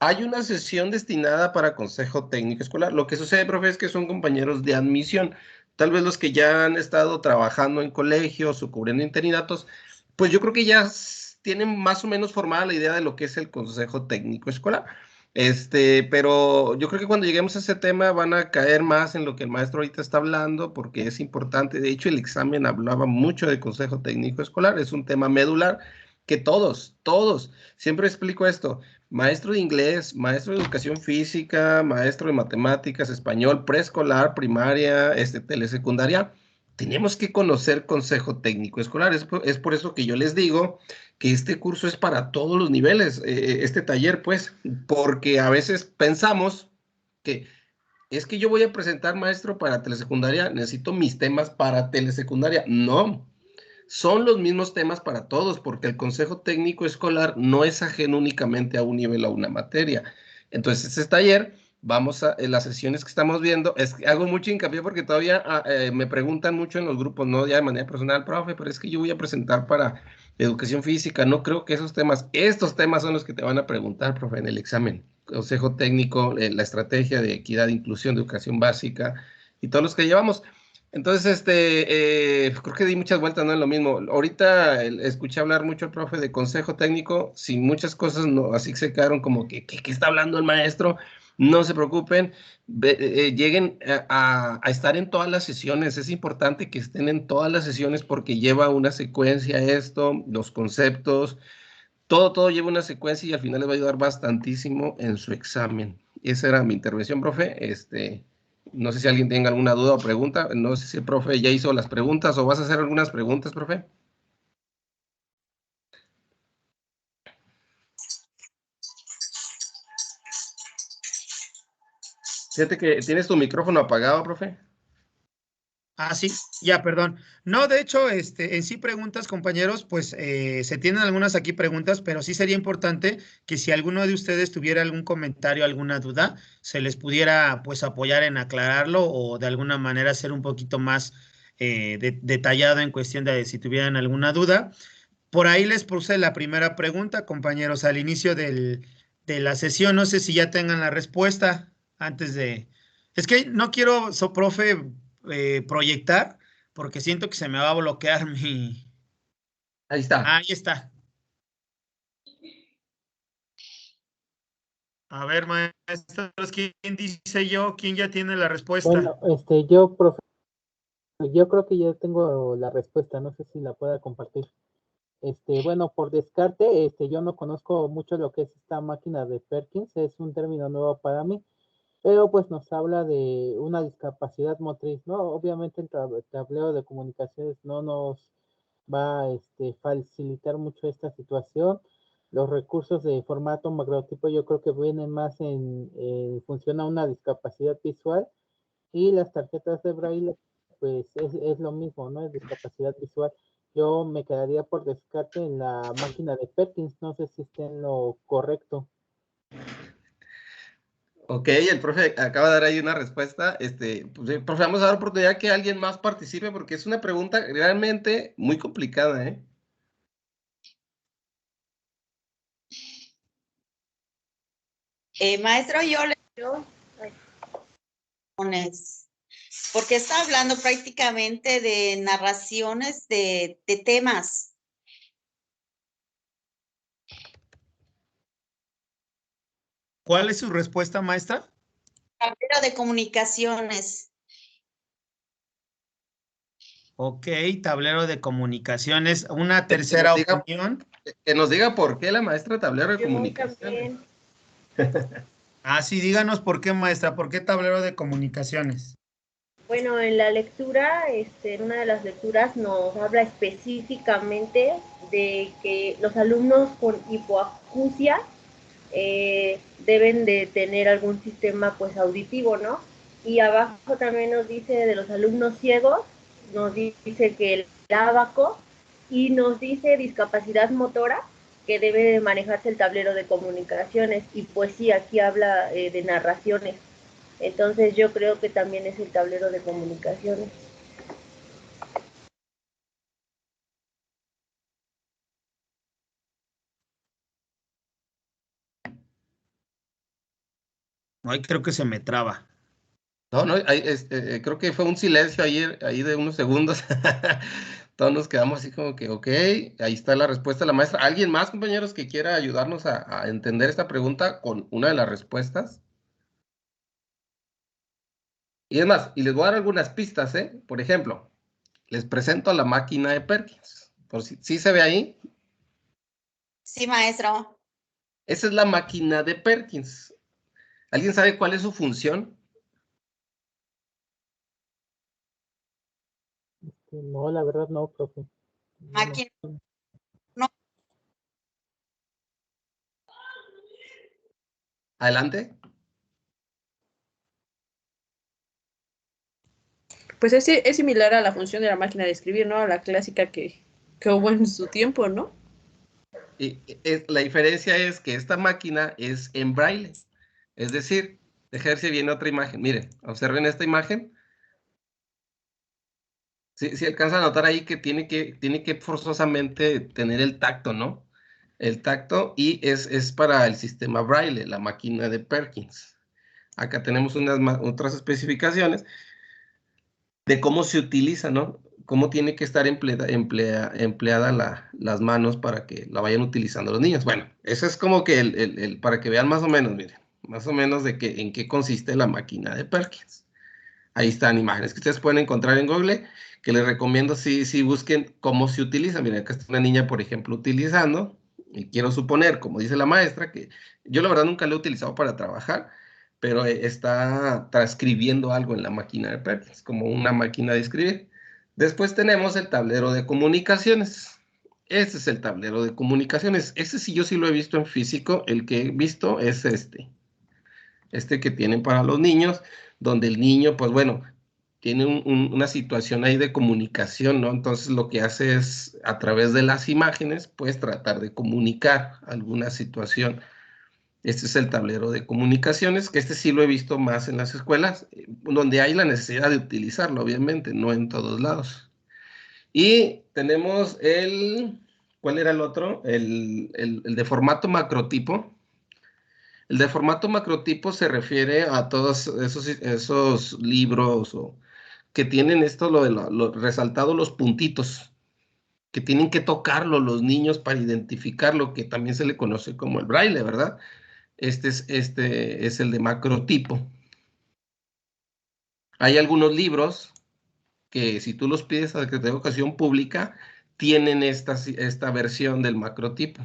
Speaker 7: Hay una sesión destinada para consejo técnico escolar. Lo que sucede, profe, es que son compañeros de admisión. Tal vez los que ya han estado trabajando en colegios o cubriendo interinatos, pues yo creo que ya tienen más o menos formada la idea de lo que es el consejo técnico escolar. Pero yo creo que cuando lleguemos a ese tema van a caer más en lo que el maestro ahorita está hablando, porque es importante. De hecho, el examen hablaba mucho de consejo técnico escolar, es un tema medular que todos, siempre explico esto: maestro de inglés, maestro de educación física, maestro de matemáticas, español, preescolar, primaria, telesecundaria, tenemos que conocer consejo técnico escolar. Es por eso que yo les digo que este curso es para todos los niveles, este taller, pues, porque a veces pensamos que es que yo voy a presentar, maestro, para telesecundaria, necesito mis temas para telesecundaria. No, son los mismos temas para todos, porque el consejo técnico escolar no es ajeno únicamente a un nivel o a una materia. Entonces, este taller, en las sesiones que estamos viendo, hago mucho hincapié porque todavía me preguntan mucho en los grupos, no ya de manera personal, profe, pero es que yo voy a presentar para educación física, no creo que estos temas son los que te van a preguntar, profe, en el examen. Consejo técnico, la estrategia de equidad, inclusión, de educación básica y todos los que llevamos. Entonces, creo que di muchas vueltas, no es lo mismo. Ahorita escuché hablar mucho al profe de consejo técnico, si muchas cosas no, así se quedaron como que, ¿qué está hablando el maestro? No se preocupen, lleguen a estar en todas las sesiones. Es importante que estén en todas las sesiones porque lleva una secuencia esto, los conceptos, todo lleva una secuencia y al final les va a ayudar bastantísimo en su examen. Esa era mi intervención, profe. No sé si alguien tenga alguna duda o pregunta. No sé si el profe ya hizo las preguntas o vas a hacer algunas preguntas, profe. Fíjate que tienes tu micrófono apagado, profe.
Speaker 1: Ah, sí, ya, perdón. No, de hecho, en sí preguntas, compañeros, pues se tienen algunas aquí preguntas, pero sí sería importante que si alguno de ustedes tuviera algún comentario, alguna duda, se les pudiera, pues, apoyar en aclararlo o de alguna manera ser un poquito más detallado en cuestión de si tuvieran alguna duda. Por ahí les puse la primera pregunta, compañeros, al inicio de la sesión. No sé si ya tengan la respuesta antes de... Es que no quiero, profe, proyectar, porque siento que se me va a bloquear mi...
Speaker 7: Ahí está.
Speaker 1: Ahí está. A ver, maestros, ¿quién dice yo? ¿Quién ya tiene la respuesta?
Speaker 12: Bueno, yo, profe, yo creo que ya tengo la respuesta, no sé si la pueda compartir. Bueno, por descarte, yo no conozco mucho lo que es esta máquina de Perkins, es un término nuevo para mí, pero pues nos habla de una discapacidad motriz, ¿no? Obviamente el tablero de comunicaciones no nos va a facilitar mucho esta situación. Los recursos de formato macrotipo yo creo que vienen más en función a una discapacidad visual, y las tarjetas de braille pues es lo mismo, ¿no? Es discapacidad visual. Yo me quedaría por descarte en la máquina de Perkins, no sé si esté en lo correcto.
Speaker 7: Ok, el profe acaba de dar ahí una respuesta. Pues, profe, vamos a dar oportunidad que alguien más participe porque es una pregunta realmente muy complicada, ¿eh?
Speaker 11: Maestro, yo le... Porque está hablando prácticamente de narraciones de temas.
Speaker 1: ¿Cuál es su respuesta, maestra?
Speaker 11: Tablero de comunicaciones.
Speaker 1: Ok, tablero de comunicaciones. Una tercera opinión.
Speaker 7: Que nos diga por qué la maestra tablero de comunicaciones.
Speaker 1: Ah, sí, díganos por qué, maestra, ¿por qué tablero de comunicaciones?
Speaker 13: Bueno, en la lectura, en una de las lecturas nos habla específicamente de que los alumnos con hipoacusia deben de tener algún sistema pues auditivo, ¿no? Y abajo también nos dice de los alumnos ciegos, nos dice que el ábaco, y nos dice discapacidad motora, que debe de manejarse el tablero de comunicaciones. Y pues sí, aquí habla de narraciones. Entonces yo creo que también es el tablero de comunicaciones.
Speaker 1: Ay, creo que se me traba.
Speaker 7: No, creo que fue un silencio ahí de unos segundos. Todos nos quedamos así como que, ok, ahí está la respuesta de la maestra. ¿Alguien más, compañeros, que quiera ayudarnos a entender esta pregunta con una de las respuestas? Y es más, y les voy a dar algunas pistas, ¿eh? Por ejemplo, les presento la máquina de Perkins. ¿Sí se ve ahí?
Speaker 11: Sí, maestro.
Speaker 7: Esa es la máquina de Perkins. ¿Alguien sabe cuál es su función?
Speaker 12: No, la verdad no, profe.
Speaker 11: Máquina. No.
Speaker 7: Adelante.
Speaker 2: Pues es similar a la función de la máquina de escribir, ¿no? A la clásica que hubo en su tiempo, ¿no?
Speaker 7: La diferencia es que esta máquina es en braille. Es decir, dejarse bien otra imagen. Miren, observen esta imagen. Sí, alcanza a notar ahí que tiene que forzosamente tener el tacto, ¿no? El tacto, y es para el sistema braille, la máquina de Perkins. Acá tenemos otras especificaciones de cómo se utiliza, ¿no? Cómo tiene que estar empleada las manos para que la vayan utilizando los niños. Bueno, eso es como que para que vean más o menos, miren, más o menos en qué consiste la máquina de Perkins. Ahí están imágenes que ustedes pueden encontrar en Google, que les recomiendo si busquen cómo se utiliza. Miren, acá está una niña, por ejemplo, utilizando, y quiero suponer, como dice la maestra, que yo la verdad nunca lo he utilizado para trabajar, pero está transcribiendo algo en la máquina de Perkins, como una máquina de escribir. Después tenemos el tablero de comunicaciones. Este es el tablero de comunicaciones. Este sí yo sí lo he visto en físico. El que he visto es este que tienen para los niños, donde el niño, pues bueno, tiene una situación ahí de comunicación, ¿no? Entonces lo que hace es, a través de las imágenes, pues tratar de comunicar alguna situación. Este es el tablero de comunicaciones, que este sí lo he visto más en las escuelas, donde hay la necesidad de utilizarlo, obviamente, no en todos lados. Y tenemos ¿cuál era el otro? El de formato macrotipo. El de formato macrotipo se refiere a todos esos libros que tienen esto, resaltado los puntitos, que tienen que tocarlo los niños para identificarlo, que también se le conoce como el braille, ¿verdad? Este es el de macrotipo. Hay algunos libros que si tú los pides a la Secretaría de Educación Pública, tienen esta versión del macrotipo.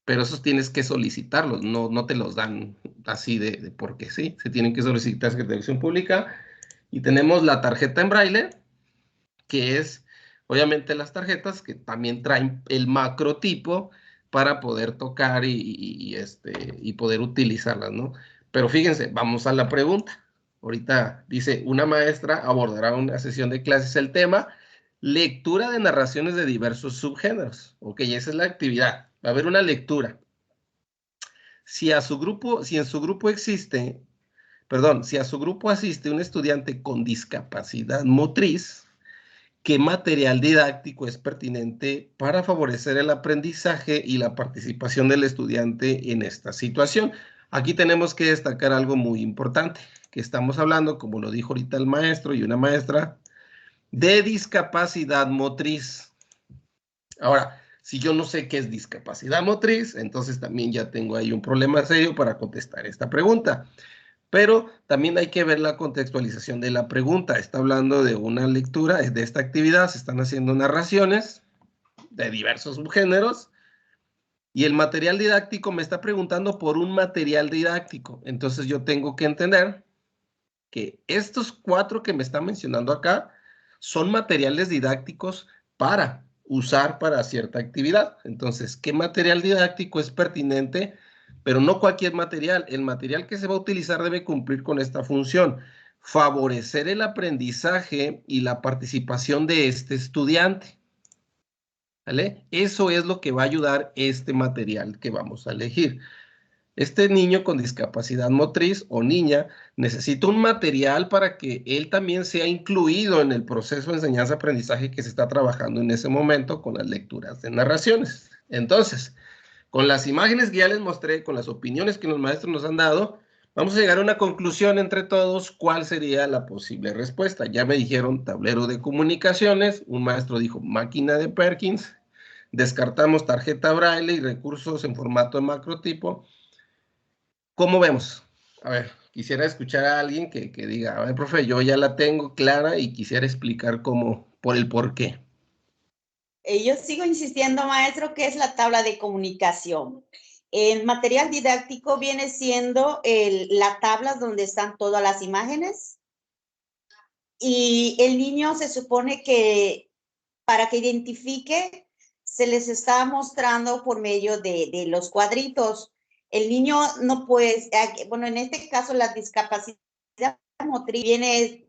Speaker 7: Pero esos tienes que solicitarlos, no te los dan así de porque sí, se tienen que solicitar a Secretaría de Educación Pública. Y tenemos la tarjeta en braille, que es obviamente las tarjetas que también traen el macrotipo para poder tocar y poder utilizarlas, ¿no? Pero fíjense, vamos a la pregunta. Ahorita dice, una maestra abordará una sesión de clases el tema lectura de narraciones de diversos subgéneros. Ok, esa es la actividad. Va a haber una lectura. Si a su grupo asiste un estudiante con discapacidad motriz, ¿qué material didáctico es pertinente para favorecer el aprendizaje y la participación del estudiante en esta situación? Aquí tenemos que destacar algo muy importante, que estamos hablando, como lo dijo ahorita el maestro y una maestra, de discapacidad motriz. Ahora, si yo no sé qué es discapacidad motriz, entonces también ya tengo ahí un problema serio para contestar esta pregunta. Pero también hay que ver la contextualización de la pregunta. Está hablando de una lectura de esta actividad, se están haciendo narraciones de diversos subgéneros y el material didáctico me está preguntando por un material didáctico. Entonces yo tengo que entender que estos 4 que me están mencionando acá son materiales didácticos para usar para cierta actividad. Entonces, ¿qué material didáctico es pertinente pero no cualquier material. El material que se va a utilizar debe cumplir con esta función: favorecer el aprendizaje y la participación de este estudiante. ¿Vale? Eso es lo que va a ayudar este material que vamos a elegir. Este niño con discapacidad motriz o niña necesita un material para que él también sea incluido en el proceso de enseñanza-aprendizaje que se está trabajando en ese momento con las lecturas de narraciones. Entonces, con las imágenes que ya les mostré, con las opiniones que los maestros nos han dado, vamos a llegar a una conclusión entre todos cuál sería la posible respuesta. Ya me dijeron tablero de comunicaciones, un maestro dijo máquina de Perkins, descartamos tarjeta braille y recursos en formato de macrotipo. ¿Cómo vemos? A ver, quisiera escuchar a alguien que diga, a ver, profe, yo ya la tengo clara y quisiera explicar cómo, por el por qué.
Speaker 11: Yo sigo insistiendo, maestro, que es la tabla de comunicación. El material didáctico viene siendo la tabla donde están todas las imágenes y el niño se supone que para que identifique se les está mostrando por medio de los cuadritos. El niño no puede, bueno, en este caso la discapacidad motriz viene,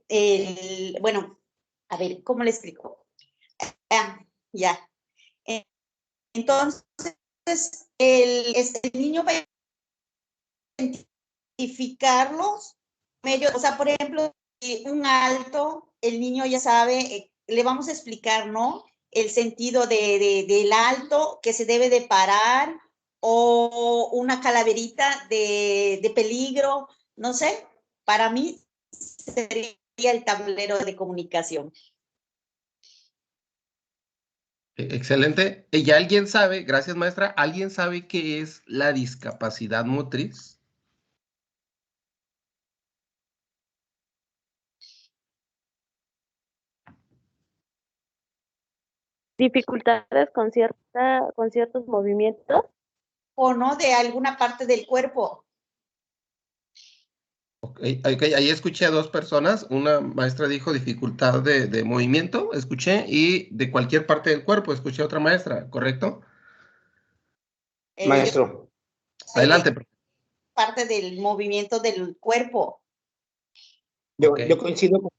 Speaker 11: bueno, a ver, ¿cómo le explico? Ya. Entonces, el niño va a identificarlos, o sea, por ejemplo, un alto, el niño ya sabe, le vamos a explicar, ¿no? El sentido del alto, que se debe de parar, o una calaverita de peligro, no sé, para mí sería el tablero de comunicación.
Speaker 7: Excelente. ¿Ya alguien sabe, gracias maestra, alguien sabe qué es la discapacidad motriz?
Speaker 13: Dificultades con ciertos movimientos.
Speaker 11: O no, de alguna parte del cuerpo.
Speaker 7: Okay, ahí escuché a dos personas. Una maestra dijo dificultad de movimiento, escuché, y de cualquier parte del cuerpo, escuché a otra maestra, ¿correcto?
Speaker 9: Maestro.
Speaker 7: Adelante.
Speaker 11: Parte del movimiento del cuerpo.
Speaker 9: Yo coincido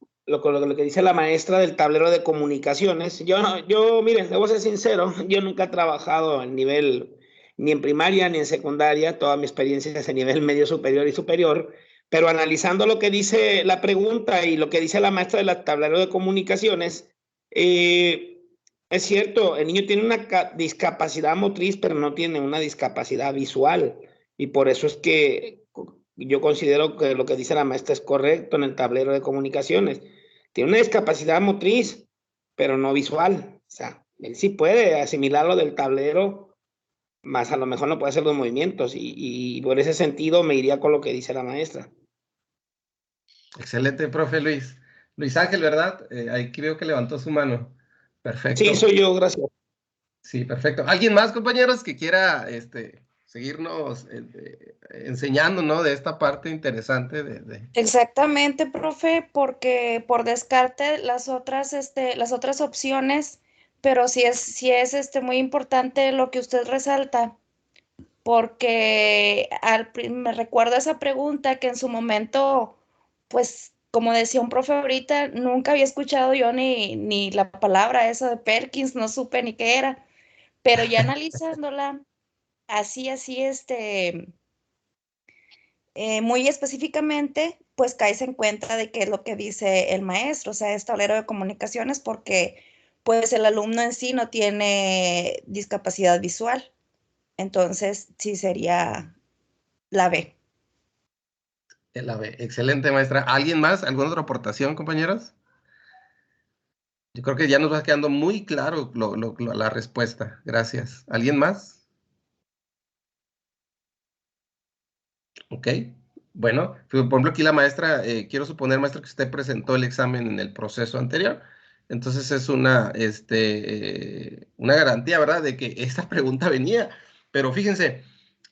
Speaker 9: con lo que dice la maestra del tablero de comunicaciones. Miren, debo ser sincero, yo nunca he trabajado a nivel, ni en primaria ni en secundaria, toda mi experiencia es a nivel medio superior y superior, pero analizando lo que dice la pregunta y lo que dice la maestra del tablero de comunicaciones, es cierto, el niño tiene una discapacidad motriz, pero no tiene una discapacidad visual, y por eso es que yo considero que lo que dice la maestra es correcto en el tablero de comunicaciones. Tiene una discapacidad motriz, pero no visual. O sea, él sí puede asimilar lo del tablero, más a lo mejor no puede hacer los movimientos. Y por ese sentido me iría con lo que dice la maestra.
Speaker 7: Excelente, profe Luis. Luis Ángel, ¿verdad? Ahí creo que levantó su mano. Perfecto.
Speaker 9: Sí, soy yo, gracias.
Speaker 7: Sí, perfecto. ¿Alguien más, compañeros, que quiera seguirnos enseñando, ¿no? De esta parte interesante
Speaker 4: Exactamente, profe, porque por descarte las otras opciones, pero sí es muy importante lo que usted resalta, porque me recuerdo esa pregunta que en su momento, pues, como decía un profe ahorita, nunca había escuchado yo ni la palabra esa de Perkins, no supe ni qué era, pero ya analizándola, así, muy específicamente, pues caes en cuenta de qué es lo que dice el maestro, o sea, es tablero de comunicaciones porque pues el alumno en sí no tiene discapacidad visual. Entonces, sí sería la B.
Speaker 7: La B. Excelente, maestra. ¿Alguien más? ¿Alguna otra aportación, compañeros? Yo creo que ya nos va quedando muy claro la respuesta. Gracias. ¿Alguien más? Ok. Bueno, por ejemplo, aquí la maestra, quiero suponer, maestra, que usted presentó el examen en el proceso anterior. Entonces es una garantía, ¿verdad?, de que esta pregunta venía. Pero fíjense,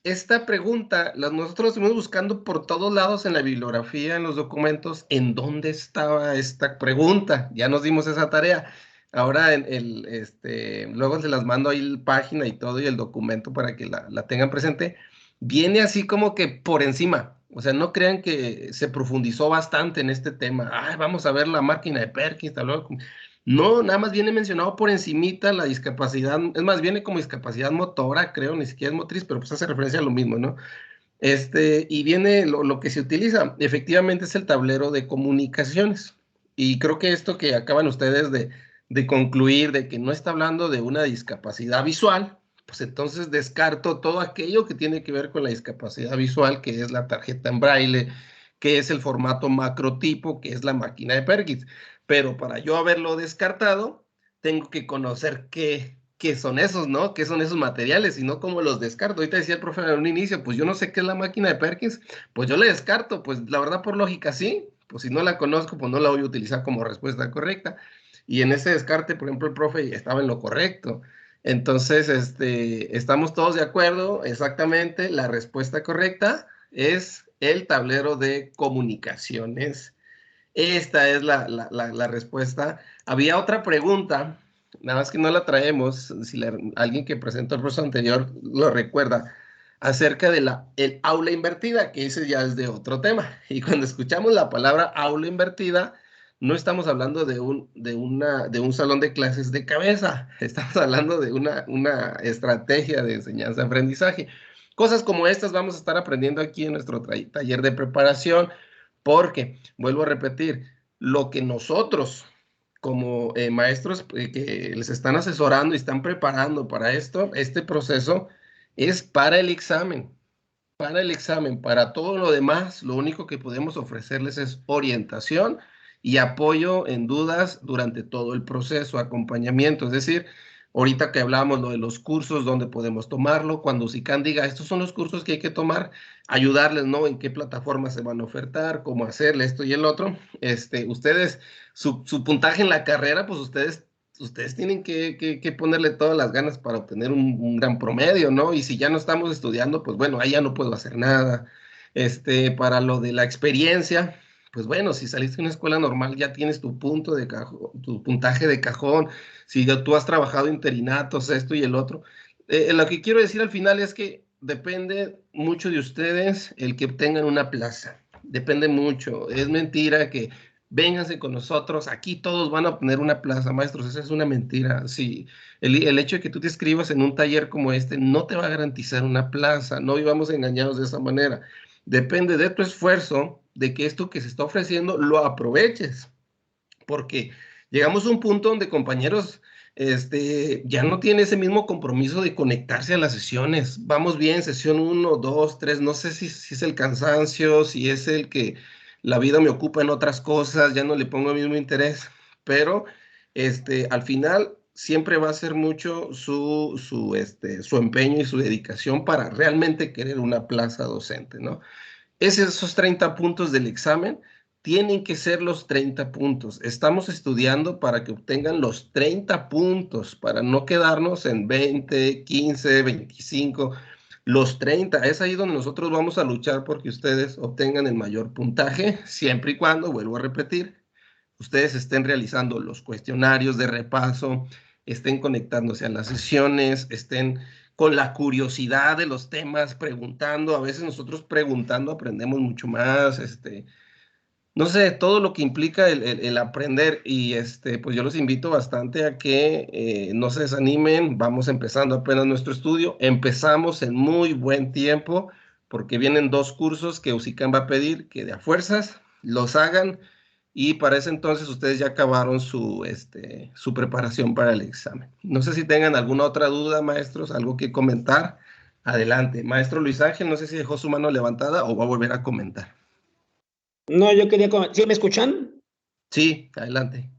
Speaker 7: esta pregunta, nosotros estuvimos buscando por todos lados en la bibliografía, en los documentos, en dónde estaba esta pregunta. Ya nos dimos esa tarea. Ahora, luego se las mando ahí la página y todo y el documento para que la tengan presente. viene así como que por encima. O sea, no crean que se profundizó bastante en este tema. Ay, vamos a ver la máquina de Perkins, tal luego. No, nada más viene mencionado por encimita la discapacidad, es más, viene como discapacidad motora, creo, ni siquiera es motriz, pero pues hace referencia a lo mismo, ¿no? Y viene lo que se utiliza, efectivamente es el tablero de comunicaciones. Y creo que esto que acaban ustedes de concluir, de que no está hablando de una discapacidad visual, pues entonces descarto todo aquello que tiene que ver con la discapacidad visual, que es la tarjeta en braille, que es el formato macrotipo, que es la máquina de Perkins. Pero para yo haberlo descartado, tengo que conocer qué son esos, ¿no? ¿Qué son esos materiales? Y no cómo los descarto. Ahorita decía el profe en un inicio, pues yo no sé qué es la máquina de Perkins, pues yo la descarto, pues la verdad por lógica sí, pues si no la conozco, pues no la voy a utilizar como respuesta correcta. Y en ese descarte, por ejemplo, el profe estaba en lo correcto. Entonces, estamos todos de acuerdo, exactamente, la respuesta correcta es el tablero de comunicaciones. Esta es la respuesta. Había otra pregunta, nada más que no la traemos, si alguien que presentó el proceso anterior lo recuerda, acerca de el aula invertida, que ese ya es de otro tema. Y cuando escuchamos la palabra aula invertida, no estamos hablando de un salón de clases de cabeza, estamos hablando de una estrategia de enseñanza-aprendizaje. Cosas como estas vamos a estar aprendiendo aquí en nuestro taller de preparación, porque, vuelvo a repetir, lo que nosotros como maestros que les están asesorando y están preparando para este proceso es para el examen. Para el examen, para todo lo demás, lo único que podemos ofrecerles es orientación y apoyo en dudas durante todo el proceso, acompañamiento, es decir, ahorita que hablábamos lo de los cursos, dónde podemos tomarlo, cuando SICAN diga, estos son los cursos que hay que tomar, ayudarles, ¿no? En qué plataformas se van a ofertar, cómo hacerle esto y el otro. Ustedes, su puntaje en la carrera, pues ustedes tienen que ponerle todas las ganas para obtener un gran promedio, ¿no? Y si ya no estamos estudiando, pues bueno, ahí ya no puedo hacer nada. Para lo de la experiencia, pues bueno, si saliste de una escuela normal ya tienes tu tu puntaje de cajón, si ya tú has trabajado interinatos, esto y el otro. Lo que quiero decir al final es que depende mucho de ustedes el que obtengan una plaza. Depende mucho. Es mentira que vénganse con nosotros, aquí todos van a obtener una plaza, maestros, esa es una mentira. Sí, el hecho de que tú te escribas en un taller como este no te va a garantizar una plaza, no vivamos engañados de esa manera. Depende de tu esfuerzo, de que esto que se está ofreciendo lo aproveches, porque llegamos a un punto donde compañeros ya no tienen ese mismo compromiso de conectarse a las sesiones. Vamos bien, sesión 1, 2, 3, no sé si es el cansancio, si es el que la vida me ocupa en otras cosas, ya no le pongo el mismo interés, pero al final siempre va a ser mucho su empeño y su dedicación para realmente querer una plaza docente, ¿no? Esos 30 puntos del examen tienen que ser los 30 puntos. Estamos estudiando para que obtengan los 30 puntos, para no quedarnos en 20, 15, 25, los 30. Es ahí donde nosotros vamos a luchar porque ustedes obtengan el mayor puntaje, siempre y cuando, vuelvo a repetir, ustedes estén realizando los cuestionarios de repaso, estén conectándose a las sesiones, estén con la curiosidad de los temas, preguntando. A veces nosotros preguntando aprendemos mucho más, no sé, todo lo que implica el aprender. Y pues yo los invito bastante a que no se desanimen. Vamos empezando apenas nuestro estudio. Empezamos en muy buen tiempo porque vienen 2 cursos que USICAM va a pedir que de a fuerzas los hagan. Y para ese entonces ustedes ya acabaron su preparación para el examen. No sé si tengan alguna otra duda, maestros, algo que comentar. Adelante. Maestro Luis Ángel, no sé si dejó su mano levantada o va a volver a comentar.
Speaker 9: No, yo quería comentar. ¿Sí me escuchan?
Speaker 7: Sí, adelante.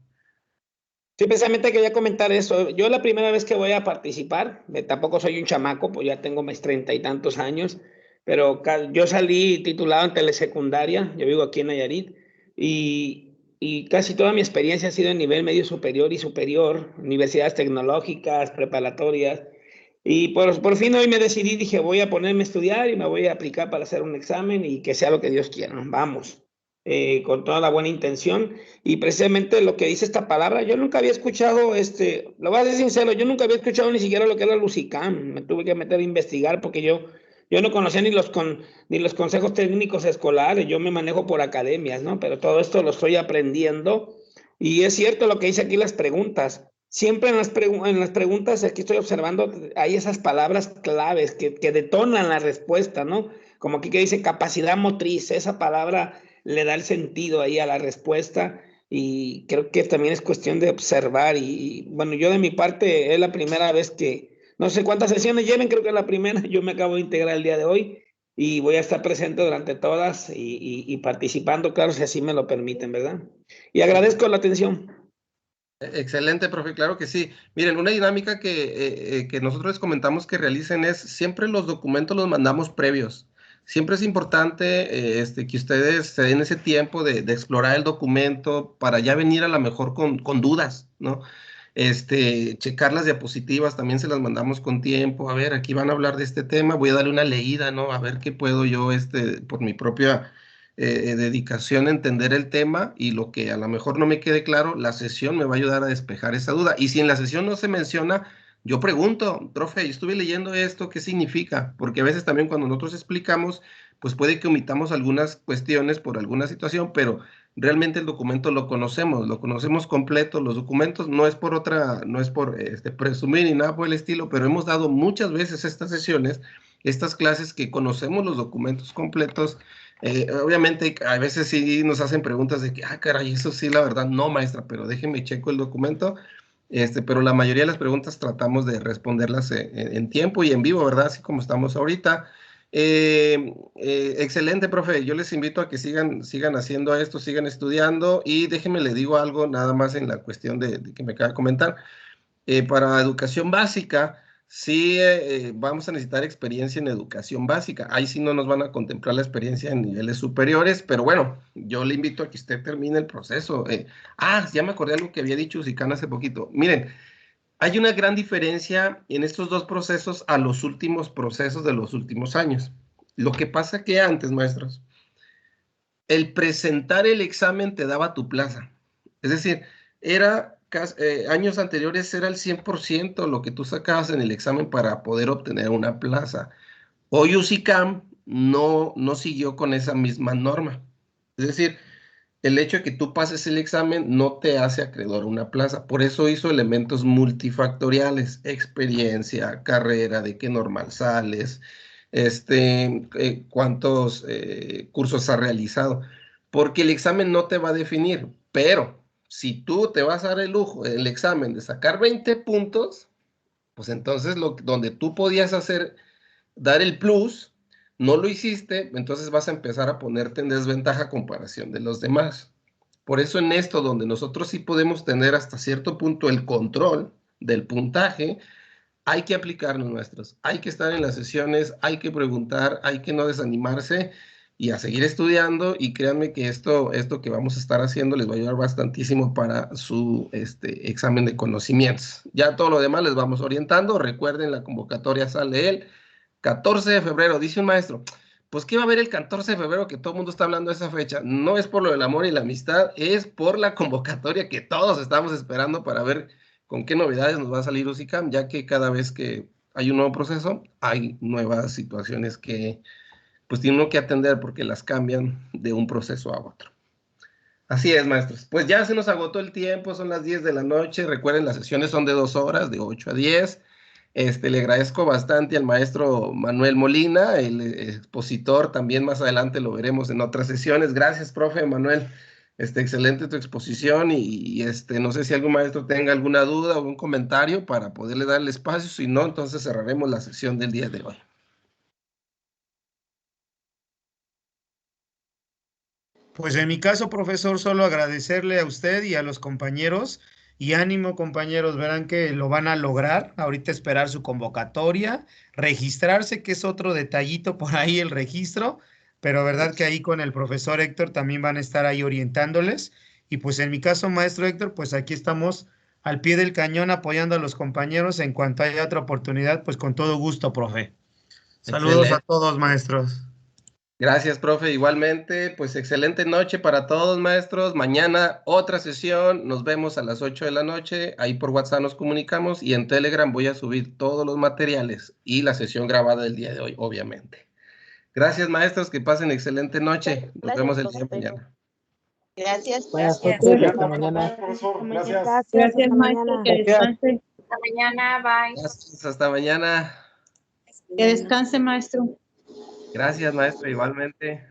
Speaker 9: Sí, precisamente quería comentar eso. Yo la primera vez que voy a participar, tampoco soy un chamaco, pues ya tengo mis 30 y tantos años, pero yo salí titulado en telesecundaria, yo vivo aquí en Nayarit, y casi toda mi experiencia ha sido en nivel medio superior y superior, universidades tecnológicas, preparatorias, y por fin hoy me decidí, dije, voy a ponerme a estudiar y me voy a aplicar para hacer un examen y que sea lo que Dios quiera, vamos. Con toda la buena intención, y precisamente lo que dice esta palabra, yo nunca había escuchado, lo voy a ser sincero, yo nunca había escuchado ni siquiera lo que era el USICAM, me tuve que meter a investigar porque yo Yo no conocía ni los consejos técnicos escolares, yo me manejo por academias, ¿no? Pero todo esto lo estoy aprendiendo. Y es cierto lo que dice aquí las preguntas. Siempre en las preguntas, aquí estoy observando, hay esas palabras claves que detonan la respuesta, ¿no? Como aquí que dice capacidad motriz, esa palabra le da el sentido ahí a la respuesta. Y creo que también es cuestión de observar. Y bueno, yo de mi parte es la primera vez que, no sé cuántas sesiones lleven, creo que es la primera, yo me acabo de integrar el día de hoy y voy a estar presente durante todas y participando, claro, si así me lo permiten, ¿verdad? Y agradezco la atención.
Speaker 7: Excelente, profe, claro que sí. Miren, una dinámica que nosotros les comentamos que realicen es, siempre los documentos los mandamos previos. Siempre es importante que ustedes se den ese tiempo de explorar el documento para ya venir a lo mejor con dudas, ¿no? Checar las diapositivas, también se las mandamos con tiempo. A ver, aquí van a hablar de este tema, voy a darle una leída, ¿no? A ver qué puedo yo, por mi propia dedicación, entender el tema, y lo que a lo mejor no me quede claro, la sesión me va a ayudar a despejar esa duda. Y si en la sesión no se menciona, yo pregunto, profe, estuve leyendo esto, ¿qué significa? Porque a veces también cuando nosotros explicamos, pues puede que omitamos algunas cuestiones por alguna situación, pero realmente el documento lo conocemos completo. Los documentos no es por presumir ni nada por el estilo, pero hemos dado muchas veces estas sesiones, estas clases que conocemos los documentos completos. Obviamente a veces sí nos hacen preguntas de que, caray, eso sí, la verdad, no, maestra, pero déjeme checo el documento. Pero la mayoría de las preguntas tratamos de responderlas en tiempo y en vivo, ¿verdad? Así como estamos ahorita. Excelente, profe. Yo les invito a que sigan haciendo esto, sigan estudiando, y déjenme le digo algo nada más en la cuestión de que me acaba de comentar. Para educación básica, sí vamos a necesitar experiencia en educación básica. Ahí sí no nos van a contemplar la experiencia en niveles superiores, pero bueno, yo le invito a que usted termine el proceso. Ya me acordé de algo que había dicho Usican hace poquito. Miren, hay una gran diferencia en estos dos procesos a los últimos procesos de los últimos años. Lo que pasa que antes, maestros, el presentar el examen te daba tu plaza. Es decir, años anteriores era el 100% lo que tú sacabas en el examen para poder obtener una plaza. Hoy UCICAM no siguió con esa misma norma. Es decir, el hecho de que tú pases el examen no te hace acreedor a una plaza. Por eso hizo elementos multifactoriales: experiencia, carrera, de qué normal sales, cuántos cursos has realizado. Porque el examen no te va a definir, pero si tú te vas a dar el lujo del examen de sacar 20 puntos, pues entonces donde tú podías dar el plus, no lo hiciste, entonces vas a empezar a ponerte en desventaja a comparación de los demás. Por eso en esto, donde nosotros sí podemos tener hasta cierto punto el control del puntaje, hay que aplicarnos, maestros. Hay que estar en las sesiones, hay que preguntar, hay que no desanimarse y a seguir estudiando. Y créanme que esto que vamos a estar haciendo les va a ayudar bastantísimo para su examen de conocimientos. Ya todo lo demás les vamos orientando. Recuerden, la convocatoria sale el 14 de febrero, dice un maestro. Pues, ¿qué va a haber el 14 de febrero que todo el mundo está hablando de esa fecha? No es por lo del amor y la amistad, es por la convocatoria que todos estamos esperando para ver con qué novedades nos va a salir UCICAM, ya que cada vez que hay un nuevo proceso, hay nuevas situaciones que pues tiene uno que atender porque las cambian de un proceso a otro. Así es, maestros. Pues ya se nos agotó el tiempo, son las 10 de la noche. Recuerden, las sesiones son de 2 horas, de 8 a 10. Le agradezco bastante al maestro Manuel Molina, el expositor. También más adelante lo veremos en otras sesiones. Gracias, profe Manuel. Excelente tu exposición y no sé si algún maestro tenga alguna duda o algún comentario para poderle dar el espacio. Si no, entonces cerraremos la sesión del día de hoy.
Speaker 1: Pues en mi caso, profesor, solo agradecerle a usted y a los compañeros. Y ánimo, compañeros, verán que lo van a lograr. Ahorita esperar su convocatoria, registrarse, que es otro detallito por ahí el registro, pero verdad que ahí con el profesor Héctor también van a estar ahí orientándoles. Y pues en mi caso, maestro Héctor, pues aquí estamos al pie del cañón apoyando a los compañeros. En cuanto haya otra oportunidad, pues con todo gusto, profe. Saludos a todos, maestros.
Speaker 7: Gracias, profe. Igualmente, pues excelente noche para todos, maestros. Mañana otra sesión. Nos vemos a las 8 de la noche. Ahí por WhatsApp nos comunicamos y en Telegram voy a subir todos los materiales y la sesión grabada del día de hoy, obviamente. Gracias, maestros. Que pasen excelente noche. Nos vemos el día de mañana.
Speaker 11: Gracias.
Speaker 12: Buenas
Speaker 11: Gracias.
Speaker 12: noches, hasta mañana.
Speaker 5: Profesor, gracias.
Speaker 2: Gracias, maestro, que descanse.
Speaker 3: Hasta mañana, bye.
Speaker 7: Gracias, hasta mañana.
Speaker 6: Que descanse, maestro.
Speaker 7: Gracias, maestro, igualmente.